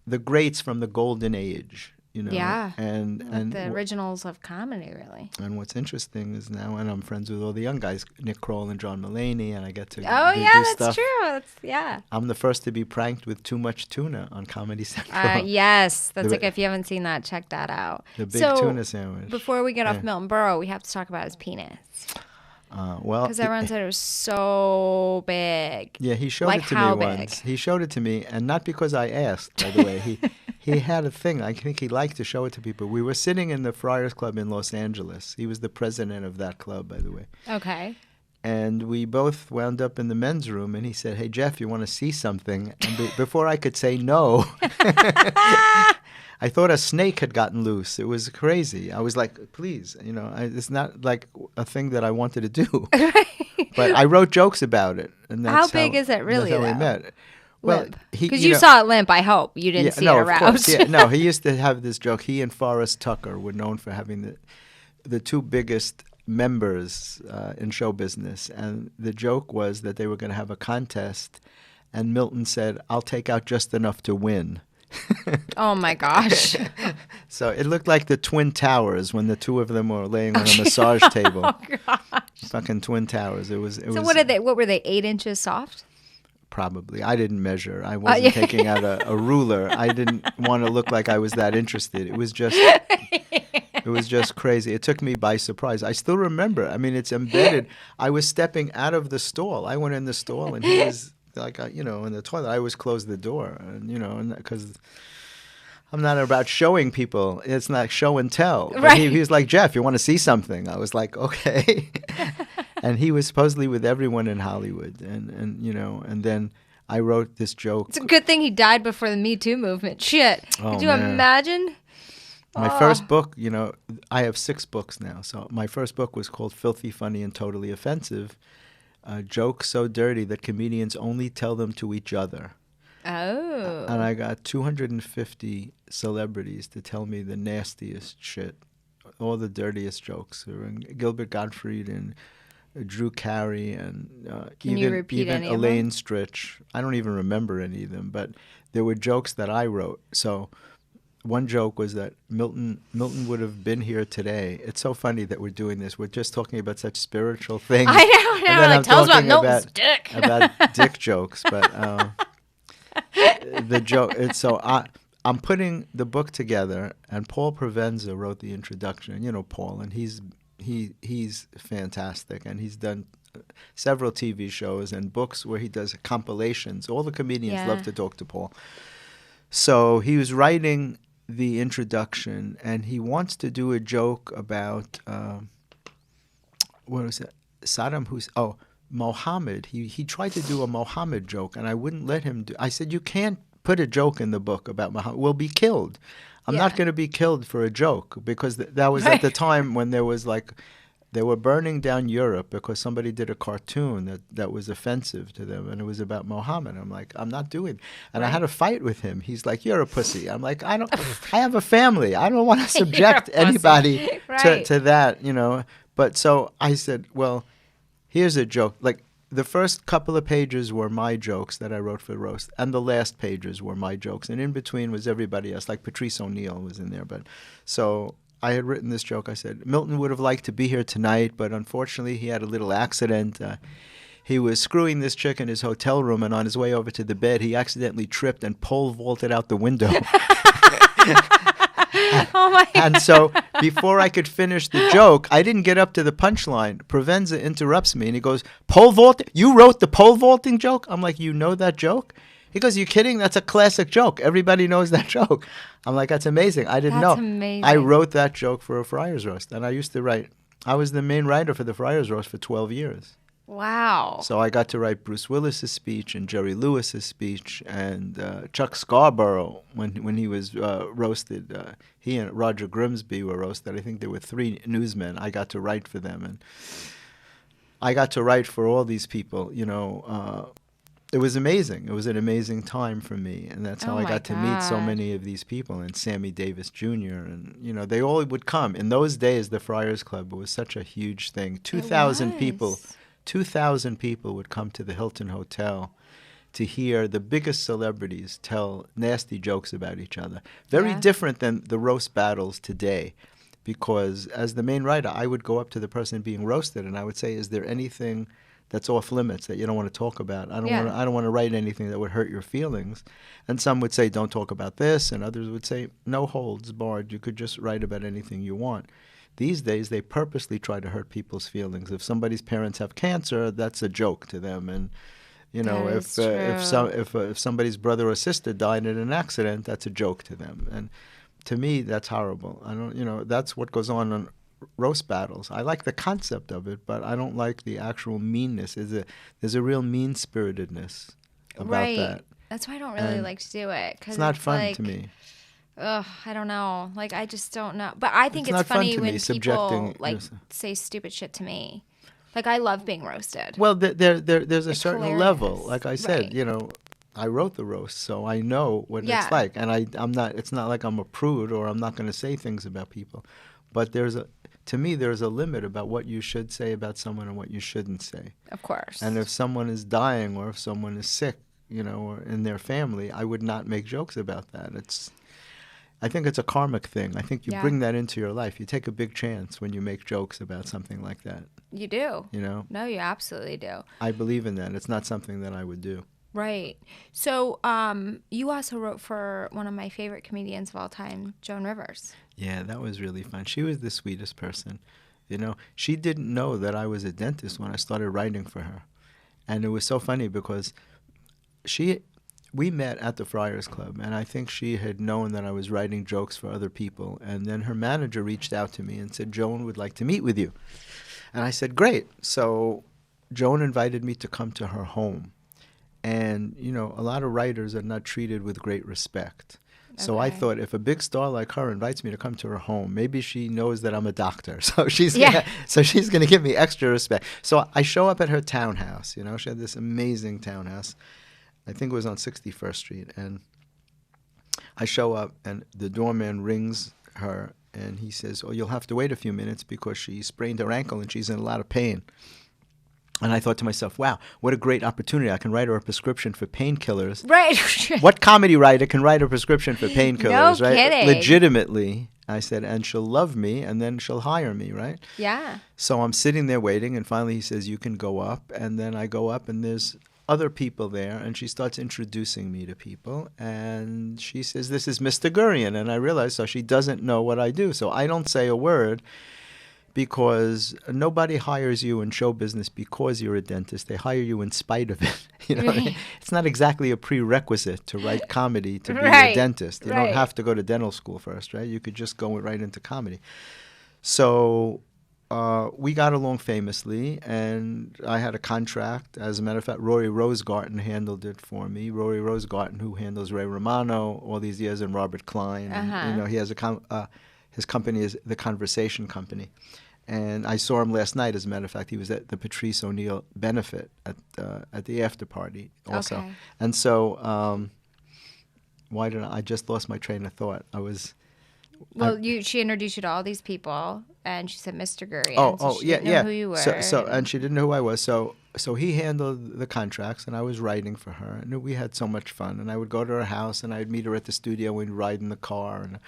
the greats from the golden age. Yeah. And the originals of comedy, really. And what's interesting is now, and I'm friends with all the young guys, Nick Kroll and John Mulaney, and I get to do that's stuff. true. I'm the first to be pranked with too much tuna on Comedy Central. Yes, that's if you haven't seen that, check that out. The big tuna sandwich. Before we get off Milton Berle, we have to talk about his penis. Because everyone said it was so big. Yeah, he showed it to me once. He showed it to me, and not because I asked, by the way. He had a thing. I think he liked to show it to people. We were sitting in the Friars Club in Los Angeles. He was the president of that club, by the way. Okay. And we both wound up in the men's room, and he said, "Hey, Jeff, you want to see something?" And before I could say no, I thought a snake had gotten loose. It was crazy. I was like, please, it's not like a thing that I wanted to do. But I wrote jokes about it. And that's how big is it really, that's how we met. Well, because you saw it limp, I hope. You didn't see it aroused. No, he used to have this joke. He and Forrest Tucker were known for having the two biggest members in show business. And the joke was that they were going to have a contest. And Milton said, "I'll take out just enough to win." Oh, my gosh. So it looked like the Twin Towers when the two of them were laying on a massage table. Oh, gosh. Fucking Twin Towers. It was. What were they, 8 inches soft? Probably. I didn't measure. I wasn't taking out a ruler. I didn't want to look like I was that interested. It was just crazy. It took me by surprise. I still remember. I mean, it's embedded. I was stepping out of the stall. I went in the stall, and he was like, in the toilet. I always closed the door, and because I'm not about showing people. It's not show and tell. But right. He was like, "Jeff, you want to see something?" I was like, "Okay." And he was supposedly with everyone in Hollywood, and then I wrote this joke. It's a good thing he died before the Me Too movement. Shit. Could you imagine? My first book, I have 6 books now. So my first book was called Filthy, Funny, and Totally Offensive. Jokes so dirty that comedians only tell them to each other. Oh. And I got 250 celebrities to tell me the nastiest shit, all the dirtiest jokes. Gilbert Gottfried and Drew Carey and even Elaine Stritch. I don't even remember any of them, but there were jokes that I wrote. So one joke was that Milton would have been here today. It's so funny that we're doing this. We're just talking about such spiritual things. I know. And then I'm tell us about talking Milton's dick. about dick jokes, but the joke. I'm putting the book together, and Paul Provenza wrote the introduction. You know Paul, and he's fantastic, and he's done several TV shows and books where he does compilations. All the comedians love to talk to Paul. So he was writing the introduction, and he wants to do a joke about what was it? Saddam Hussein. Oh, Mohammed. He tried to do a Mohammed joke, and I wouldn't let him do. I said, "You can't put a joke in the book about Muhammad. We'll be killed. I'm not going to be killed for a joke," because that was at the time when there was they were burning down Europe because somebody did a cartoon that was offensive to them, and it was about Muhammad. I'm like, I'm not doing it. And I had a fight with him. He's like, "You're a pussy." I'm like, I have a family. I don't want to subject anybody to that, But so I said, well, here's a joke. Like, the first couple of pages were my jokes that I wrote for Roast, and the last pages were my jokes, and in between was everybody else. Like Patrice O'Neill was in there. But so I had written this joke. I said, Milton would have liked to be here tonight, but unfortunately he had a little accident. He was screwing this chick in his hotel room, and on his way over to the bed, he accidentally tripped and pole vaulted out the window. Oh my God. And so before I could finish the joke, I didn't get up to the punchline. Provenza interrupts me and he goes, "Pole vault? You wrote the pole vaulting joke?" I'm like, "You know that joke?" He goes, "You kidding? That's a classic joke. Everybody knows that joke." I'm like, "That's amazing. I didn't know." Amazing. I wrote that joke for a Friars Roast, and I used to write. I was the main writer for the Friars Roast for 12 years. Wow. So I got to write Bruce Willis's speech and Jerry Lewis's speech and Chuck Scarborough when he was roasted. He and Roger Grimsby were roasted. I think there were 3 newsmen. I got to write for them, and I got to write for all these people. It was amazing. It was an amazing time for me, and that's how I got to meet so many of these people, and Sammy Davis Jr. And they all would come. In those days, the Friars Club was such a huge thing. 2,000 people. 2,000 people would come to the Hilton Hotel to hear the biggest celebrities tell nasty jokes about each other. Very Yeah. different than the roast battles today. Because as the main writer, I would go up to the person being roasted and I would say, is there anything that's off limits that you don't want to talk about? I don't want to write anything that would hurt your feelings. And some would say, don't talk about this, and others would say, no holds barred. You could just write about anything you want. These days, they purposely try to hurt people's feelings. If somebody's parents have cancer, that's a joke to them. And if somebody's brother or sister died in an accident, that's a joke to them. And to me, that's horrible. That's what goes on roast battles. I like the concept of it, but I don't like the actual meanness. There's a real mean-spiritedness about that. That's why I don't really like to do it. 'Cause it's not fun to me. Ugh, I don't know. Like, I just don't know. But I think it's funny when people say stupid shit to me. Like, I love being roasted. Well, there's a certain hilarious. level. Like I said, Right. I wrote the roast, so I know what it's like. And I'm not. It's not like I'm a prude or I'm not going to say things about people. But to me, there's a limit about what you should say about someone and what you shouldn't say. Of course. And if someone is dying or if someone is sick, or in their family, I would not make jokes about that. I think it's a karmic thing. I think you bring that into your life. You take a big chance when you make jokes about something like that. You do. No, you absolutely do. I believe in that. It's not something that I would do. Right. So you also wrote for one of my favorite comedians of all time, Joan Rivers. Yeah, that was really fun. She was the sweetest person. She didn't know that I was a dentist when I started writing for her. And it was so funny because we met at the Friars Club, and I think she had known that I was writing jokes for other people. And then her manager reached out to me and said, Joan would like to meet with you. And I said, great. So Joan invited me to come to her home. And, a lot of writers are not treated with great respect. So I thought, if a big star like her invites me to come to her home, maybe she knows that I'm a doctor. So she's gonna give me extra respect. So I show up at her townhouse. She had this amazing townhouse. I think it was on 61st Street. And I show up, and the doorman rings her, and he says, you'll have to wait a few minutes because she sprained her ankle and she's in a lot of pain. And I thought to myself, wow, what a great opportunity. I can write her a prescription for painkillers. Right. What comedy writer can write a prescription for painkillers, No right? kidding. Legitimately, I said, and she'll love me, and then she'll hire me, right? Yeah. So I'm sitting there waiting, and finally he says, you can go up. And then I go up, and there's other people there, and she starts introducing me to people. And she says, this is Mr. Gurian. And I realize, so she doesn't know what I do. So I don't say a word. Because nobody hires you in show business because you're a dentist. They hire you in spite of it. It's not exactly a prerequisite to write comedy to be a dentist. You don't have to go to dental school first, right? You could just go right into comedy. So we got along famously, and I had a contract. As a matter of fact, Rory Rosegarten handled it for me. Rory Rosegarten, who handles Ray Romano all these years, and Robert Klein. And, he has his company is the Conversation Company. And I saw him last night, as a matter of fact. He was at the Patrice O'Neill benefit at the after party also. Okay. And so I just lost my train of thought. She introduced you to all these people, and she said Mr. Gurian. She didn't know who you were. And she didn't know who I was. So he handled the contracts, and I was writing for her. And we had so much fun. And I would go to her house, and I'd meet her at the studio, and we'd ride in the car. And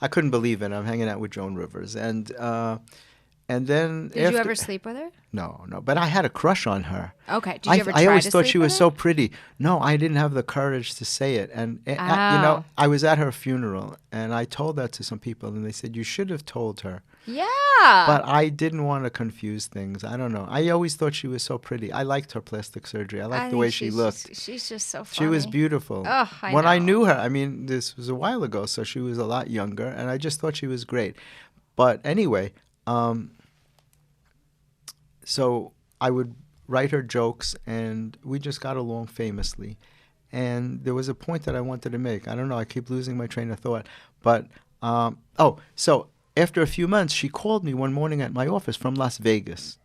I couldn't believe it. I'm hanging out with Joan Rivers. And then Did you ever sleep with her? No. But I had a crush on her. Okay. Did you ever try I always to thought sleep she with was her? so pretty. No, I didn't have the courage to say it. And, I was at her funeral, and I told that to some people, and they said, you should have told her. Yeah. But I didn't want to confuse things. I don't know. I always thought she was so pretty. I liked her plastic surgery. I liked the way she looked. She's just so funny. She was beautiful. Oh, When I knew her, this was a while ago, so she was a lot younger, and I just thought she was great. But anyway, so I would write her jokes, and we just got along famously. And there was a point that I wanted to make. I don't know. I keep losing my train of thought. But, so after a few months, she called me one morning at my office from Las Vegas.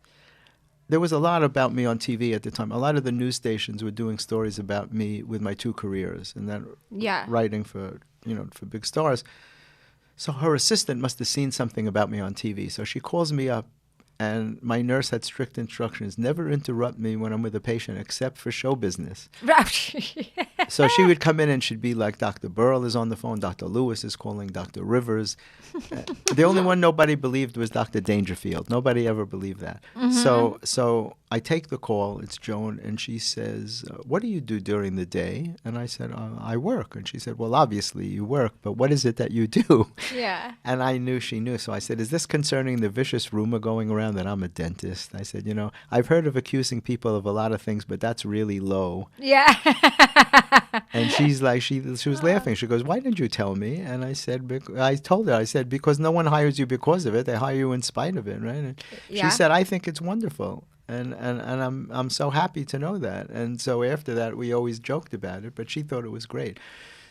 There was a lot about me on TV at the time. A lot of the news stations were doing stories about me with my two careers, and then writing for big stars. So her assistant must have seen something about me on TV. So she calls me up And my nurse had strict instructions, never interrupt me when I'm with a patient except for show business. So she would come in and she'd be like, Dr. Berle is on the phone, Dr. Lewis is calling, Dr. Rivers. The only one nobody believed was Dr. Dangerfield. Nobody ever believed that. So I take the call, it's Joan, and she says, what do you do during the day? And I said, I work. And she said, well, obviously you work, but what is it that you do? Yeah. And I knew she knew. So I said, is this concerning the vicious rumor going around that I'm a dentist? I said, I've heard of accusing people of a lot of things, but that's really low. Yeah. And she's like, she was laughing. She goes, why didn't you tell me? And I said, I told her, I said, because no one hires you because of it. They hire you in spite of it, right? And she said, I think it's wonderful. And I'm so happy to know that. And so after that, we always joked about it, but she thought it was great.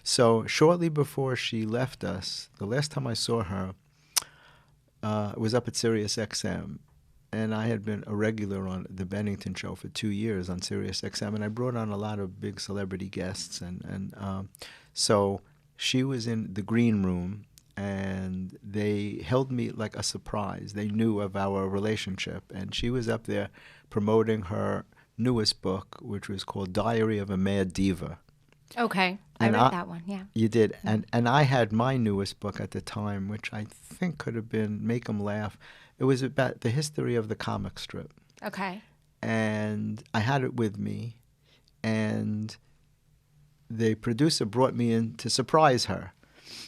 So shortly before she left us, the last time I saw her, it was up at Sirius XM. And I had been a regular on the Bennington show for 2 years on Sirius XM, and I brought on a lot of big celebrity guests. And so she was in the green room, and they held me like a surprise. They knew of our relationship, and she was up there promoting her newest book, which was called Diary of a Mad Diva. Okay. I read that one, yeah. You did. And I had my newest book at the time, which I think could have been Make 'em Laugh. It was about the history of the comic strip. Okay. And I had it with me, and the producer brought me in to surprise her.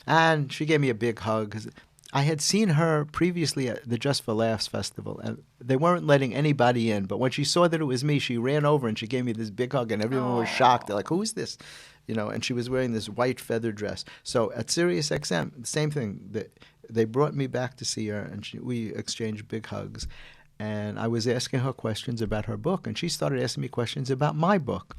And she gave me a big hug. 'Cause I had seen her previously at the Just for Laughs festival, and they weren't letting anybody in. But when she saw that it was me, she ran over and she gave me this big hug, and everyone was shocked. They're like, who's this? And she was wearing this white feather dress. So at Sirius XM, the same thing. They brought me back to see her, and we exchanged big hugs. And I was asking her questions about her book, and she started asking me questions about my book.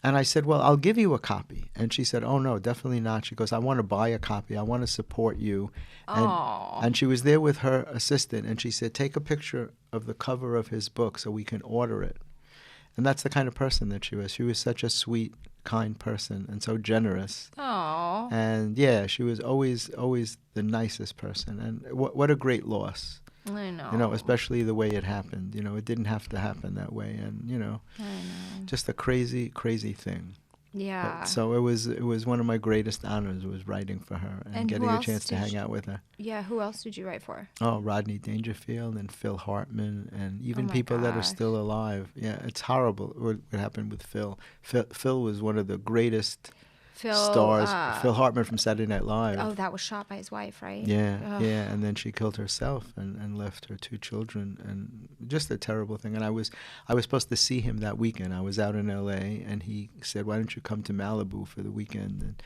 And I said, well, I'll give you a copy. And she said, oh, no, definitely not. She goes, I want to buy a copy. I want to support you. And she was there with her assistant, and she said, take a picture of the cover of his book so we can order it. And that's the kind of person that she was. She was such a sweet, kind person and so generous. Oh. And, yeah, she was always the nicest person. And what a great loss. I know. Especially the way it happened. It didn't have to happen that way. And, I know. just a crazy, crazy thing. Yeah. So it was one of my greatest honors was writing for her and getting a chance to hang out with her. Yeah, who else did you write for? Oh, Rodney Dangerfield and Phil Hartman and even people that are still alive. Yeah, it's horrible what happened with Phil. Phil was one of the greatest stars. Phil Hartman from Saturday Night Live. Oh, that was shot by his wife, right? Yeah, yeah, and then she killed herself and left her 2 children, and just a terrible thing. And I was supposed to see him that weekend. I was out in L.A., and he said, why don't you come to Malibu for the weekend? And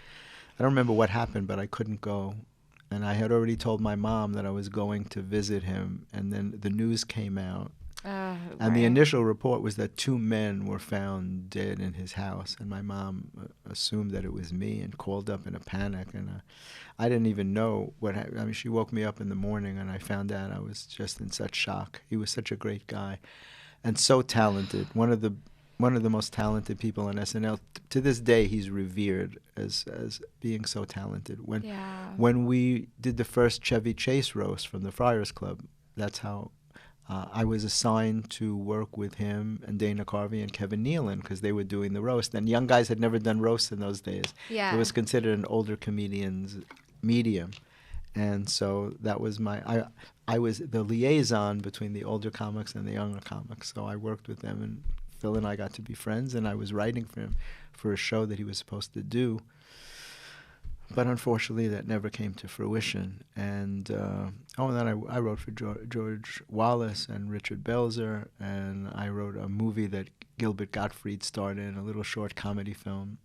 I don't remember what happened, but I couldn't go. And I had already told my mom that I was going to visit him, and then the news came out. And the initial report was that 2 men were found dead in his house, and my mom assumed that it was me and called up in a panic. And I didn't even know what happened. I mean, she woke me up in the morning, and I found out. I was just in such shock. He was such a great guy, and so talented. One of the most talented people on SNL. To this day, he's revered as being so talented. When we did the first Chevy Chase roast from the Friars Club, that's how. I was assigned to work with him and Dana Carvey and Kevin Nealon because they were doing the roast. And young guys had never done roasts in those days. Yeah. It was considered an older comedian's medium. And so that was I was the liaison between the older comics and the younger comics. So I worked with them, and Phil and I got to be friends, and I was writing for him for a show that he was supposed to do. But unfortunately, that never came to fruition. And and then I wrote for George Wallace and Richard Belzer, and I wrote a movie that Gilbert Gottfried starred in, a little short comedy film.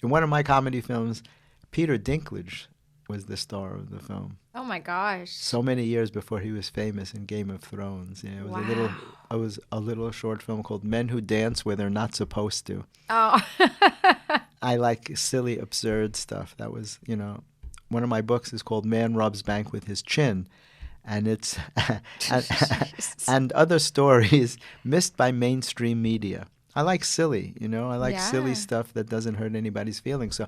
In one of my comedy films, Peter Dinklage was the star of the film. Oh my gosh! So many years before he was famous in Game of Thrones. Yeah, it was a little short film called Men Who Dance Where They're Not Supposed to. Oh. I like silly, absurd stuff. That was, one of my books is called Man Robs Bank with His Chin. And it's, and other stories missed by mainstream media. I like silly, I like silly Yeah. stuff that doesn't hurt anybody's feelings. So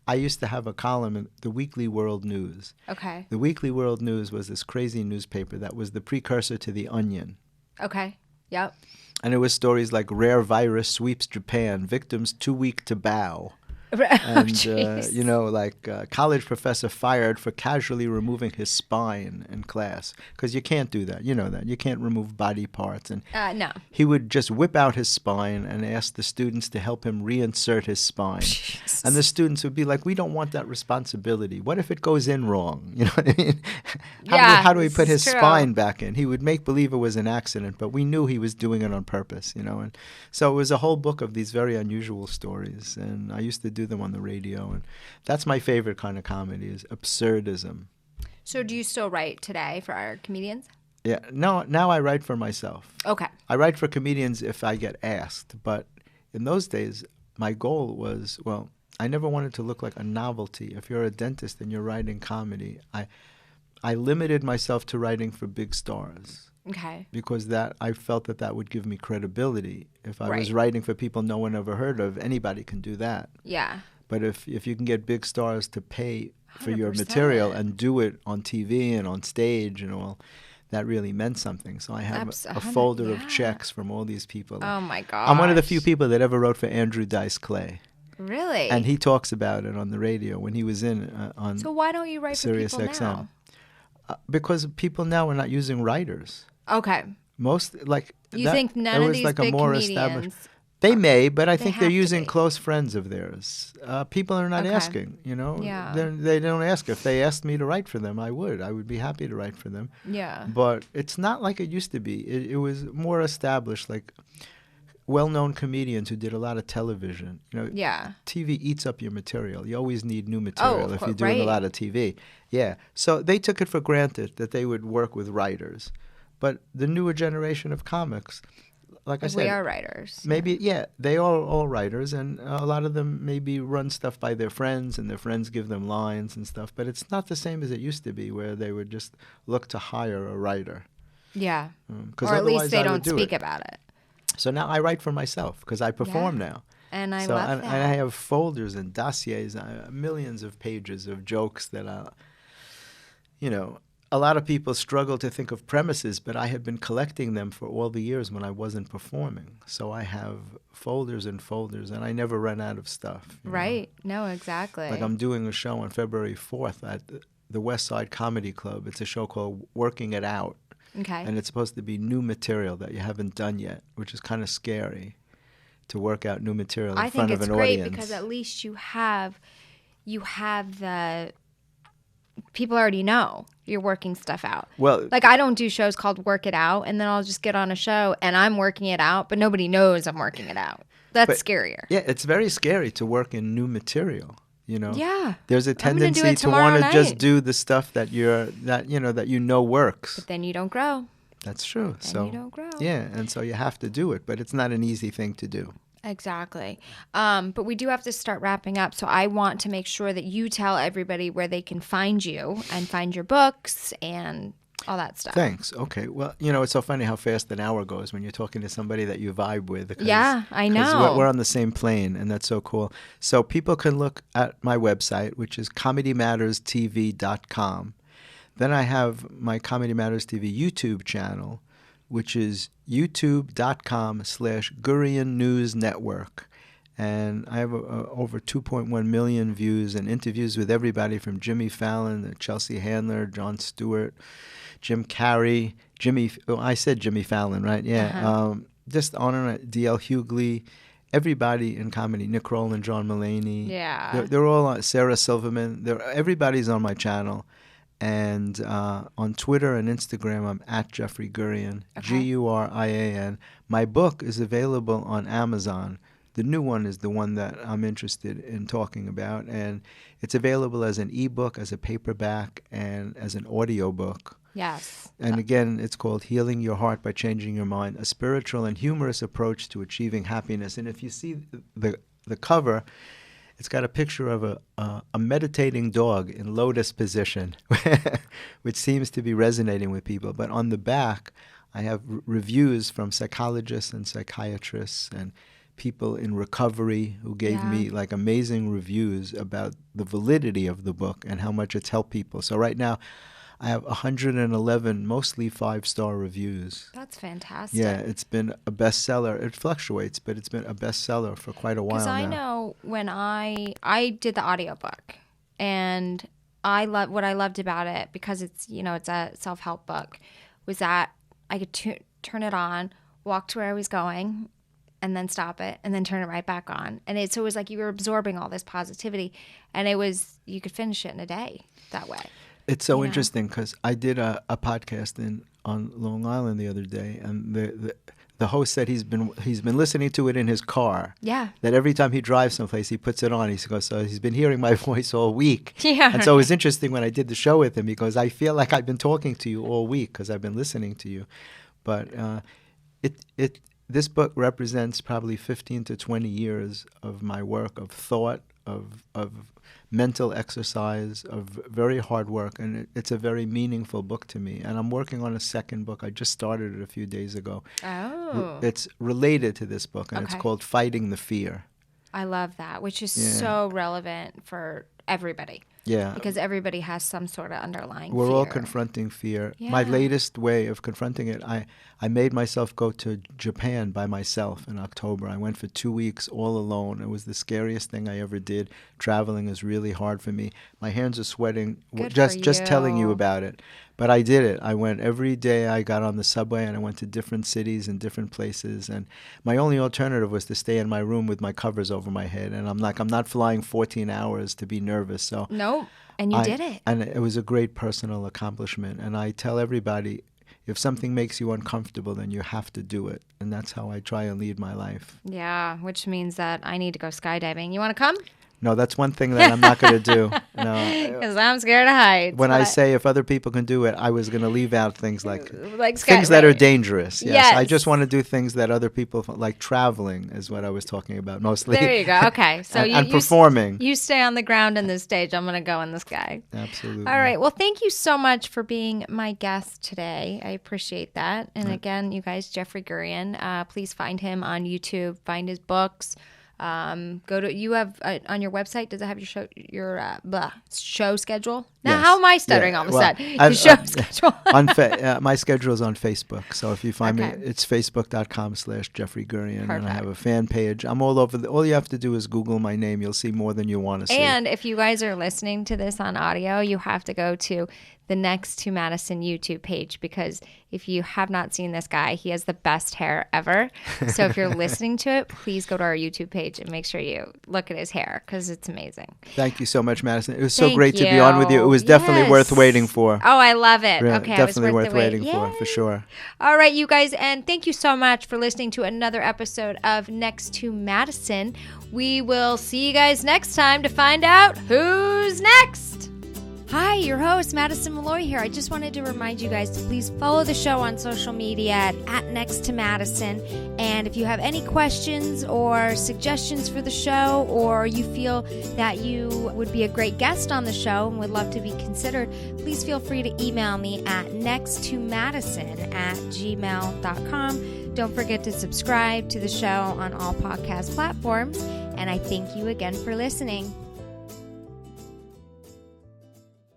I used to have a column in the Weekly World News. Okay. The Weekly World News was this crazy newspaper that was the precursor to The Onion. Okay. Yep. And it was stories like rare virus sweeps Japan, victims too weak to bow. And, jeez. college professor fired for casually removing his spine in class. Because you can't do that. You know that. You can't remove body parts. And No. he would just whip out his spine and ask the students to help him reinsert his spine. And the students would be like, we don't want that responsibility. What if it goes in wrong? You know what I mean? How do we put his spine back in? He would make believe it was an accident, but we knew he was doing it on purpose, And so it was a whole book of these very unusual stories. And I used to do them on the radio. And that's my favorite kind of comedy is absurdism. So do you still write today for our comedians? Yeah. No, now I write for myself. Okay. I write for comedians if I get asked. But in those days, my goal was, I never wanted to look like a novelty. If you're a dentist and you're writing comedy, I limited myself to writing for big stars. Okay. Because I felt that would give me credibility. If I was Right. writing for people no one ever heard of, anybody can do that. Yeah. But if you can get big stars to pay for your 100%. material and do it on TV and on stage and all, that really meant something. So I have a folder of checks from all these people. Oh my gosh. I'm one of the few people that ever wrote for Andrew Dice Clay. Really? And he talks about it on the radio when he was on So why don't you write Sirius for people XM. now? Because people now are not using writers. Okay. Most You think none of these big comedians? They may, but I think have they're to using be. close friends of theirs. People are not Okay. asking, Yeah. They don't ask. If they asked me to write for them, I would be happy to write for them. Yeah. But it's not like it used to be. It was more established, like well-known comedians who did a lot of television. Yeah. TV eats up your material. You always need new material if you're doing right. a lot of TV. Yeah. So they took it for granted that they would work with writers. But the newer generation of comics, like I said, we are writers. maybe, they are all writers, and a lot of them maybe run stuff by their friends, and their friends give them lines and stuff. But it's not the same as it used to be, where they would just look to hire a writer. Yeah. 'Cause Or at least otherwise they I would don't do speak it. about it. So now I write for myself because I perform now. And I so love and that. I have folders and dossiers, millions of pages of jokes that a lot of people struggle to think of premises, but I have been collecting them for all the years when I wasn't performing. So I have folders and folders, and I never run out of stuff. Right. No, exactly. Like I'm doing a show on February 4th at the West Side Comedy Club. It's a show called Working It Out. Okay. And it's supposed to be new material that you haven't done yet, which is kind of scary to work out new material in front of an audience. I think it's great because at least you have the people already know you're working stuff out. Well, like I don't do shows called Work It Out, and then I'll just get on a show and I'm working it out, but nobody knows I'm working it out. That's scarier. Yeah, it's very scary to work in new material. Yeah. There's a tendency to want to just do the stuff that you know works. But then you don't grow. That's true. Then you don't grow. Yeah, and so you have to do it, but it's not an easy thing to do. Exactly. But we do have to start wrapping up. So I want to make sure that you tell everybody where they can find you and find your books and all that stuff. Thanks. Okay. Well, it's so funny how fast an hour goes when you're talking to somebody that you vibe with. Yeah, I know. We're on the same plane, and that's so cool. So people can look at my website, which is comedymatterstv.com. Then I have my Comedy Matters TV YouTube channel, which is youtube.com/Gurian News Network. And I have over 2.1 million views and interviews with everybody from Jimmy Fallon to Chelsea Handler, Jon Stewart, Jim Carrey, I said Jimmy Fallon, right? Yeah. Just on and on, D.L. Hughley, everybody in comedy, Nick Kroll and John Mulaney. Yeah. They're all on, Sarah Silverman. Everybody's on my channel. And on Twitter and Instagram, I'm at Jeffrey Gurian, Gurian. My book is available on Amazon. The new one is the one that I'm interested in talking about. And it's available as an ebook, as a paperback, and as an audiobook. Yes. And again, it's called Healing Your Heart by Changing Your Mind, a spiritual and humorous approach to achieving happiness. And if you see the cover, it's got a picture of a meditating dog in lotus position, which seems to be resonating with people. But on the back, I have reviews from psychologists and psychiatrists and people in recovery who gave me like amazing reviews about the validity of the book and how much it's helped people. So right now I have 111 mostly 5-star reviews. That's fantastic. Yeah, it's been a bestseller. It fluctuates, but it's been a bestseller for quite a while now. Because I know when I did the audiobook, and what I loved about it, because it's a self-help book, was that I could turn it on, walk to where I was going, and then stop it, and then turn it right back on. And so it was like you were absorbing all this positivity, and you could finish it in a day that way. It's so interesting because I did a podcast on Long Island the other day, and the host said he's been listening to it in his car. Yeah. That every time he drives someplace, he puts it on. He goes, so he's been hearing my voice all week. Yeah. And so it was interesting when I did the show with him because I feel like I've been talking to you all week because I've been listening to you. But this book represents probably 15 to 20 years of my work, of thought, of mental exercise, of very hard work, and it's a very meaningful book to me. And I'm working on a second book. I just started it a few days ago. Oh. It's related to this book, and it's called Fighting the Fear. I love that, which is so relevant for everybody. Yeah. Because everybody has some sort of underlying fear. We're all confronting fear. Yeah. My latest way of confronting it, I made myself go to Japan by myself in October. I went for 2 weeks all alone. It was the scariest thing I ever did. Traveling is really hard for me. My hands are sweating just telling you about it. But I did it. I went every day. I got on the subway and I went to different cities and different places. And my only alternative was to stay in my room with my covers over my head. And I'm not flying 14 hours to be nervous. So no, and you did it. And it was a great personal accomplishment. And I tell everybody, if something makes you uncomfortable, then you have to do it. And that's how I try and lead my life. Yeah, which means that I need to go skydiving. You want to come? No, that's one thing that I'm not going to do. No, because I'm scared of heights. When I say if other people can do it, I was going to leave out things like sky, things that are dangerous. Yes. I just want to do things that other people like traveling is what I was talking about mostly. There you go. Okay, so and performing. You stay on the ground in the stage. I'm going to go in the sky. Absolutely. All right. Well, thank you so much for being my guest today. I appreciate that. And again, you guys, Jeffrey Gurian. Please find him on YouTube. Find his books. Go to you have on your website. Does it have your show schedule? Now, yes. How am I stuttering all of a sudden? Schedule. My schedule is on Facebook. So if you find me, it's facebook.com/Jeffrey Gurian, and I have a fan page. I'm all over. All you have to do is Google my name. You'll see more than you want to see. And if you guys are listening to this on audio, you have to go to the Next to Madison YouTube page, because if you have not seen this guy, he has the best hair ever. So if you're listening to it, please go to our YouTube page and make sure you look at his hair, because it's amazing. Thank you so much, Madison. It was so great to be on with you. It was definitely worth waiting for. Oh, I love it. Yeah, okay, definitely it was worth waiting for sure. All right, you guys, and thank you so much for listening to another episode of Next to Madison. We will see you guys next time to find out who's next. Hi, your host, Madison Malloy here. I just wanted to remind you guys to please follow the show on social media at Next to Madison. And if you have any questions or suggestions for the show, or you feel that you would be a great guest on the show and would love to be considered, please feel free to email me at nexttomadison@gmail.com. Don't forget to subscribe to the show on all podcast platforms. And I thank you again for listening.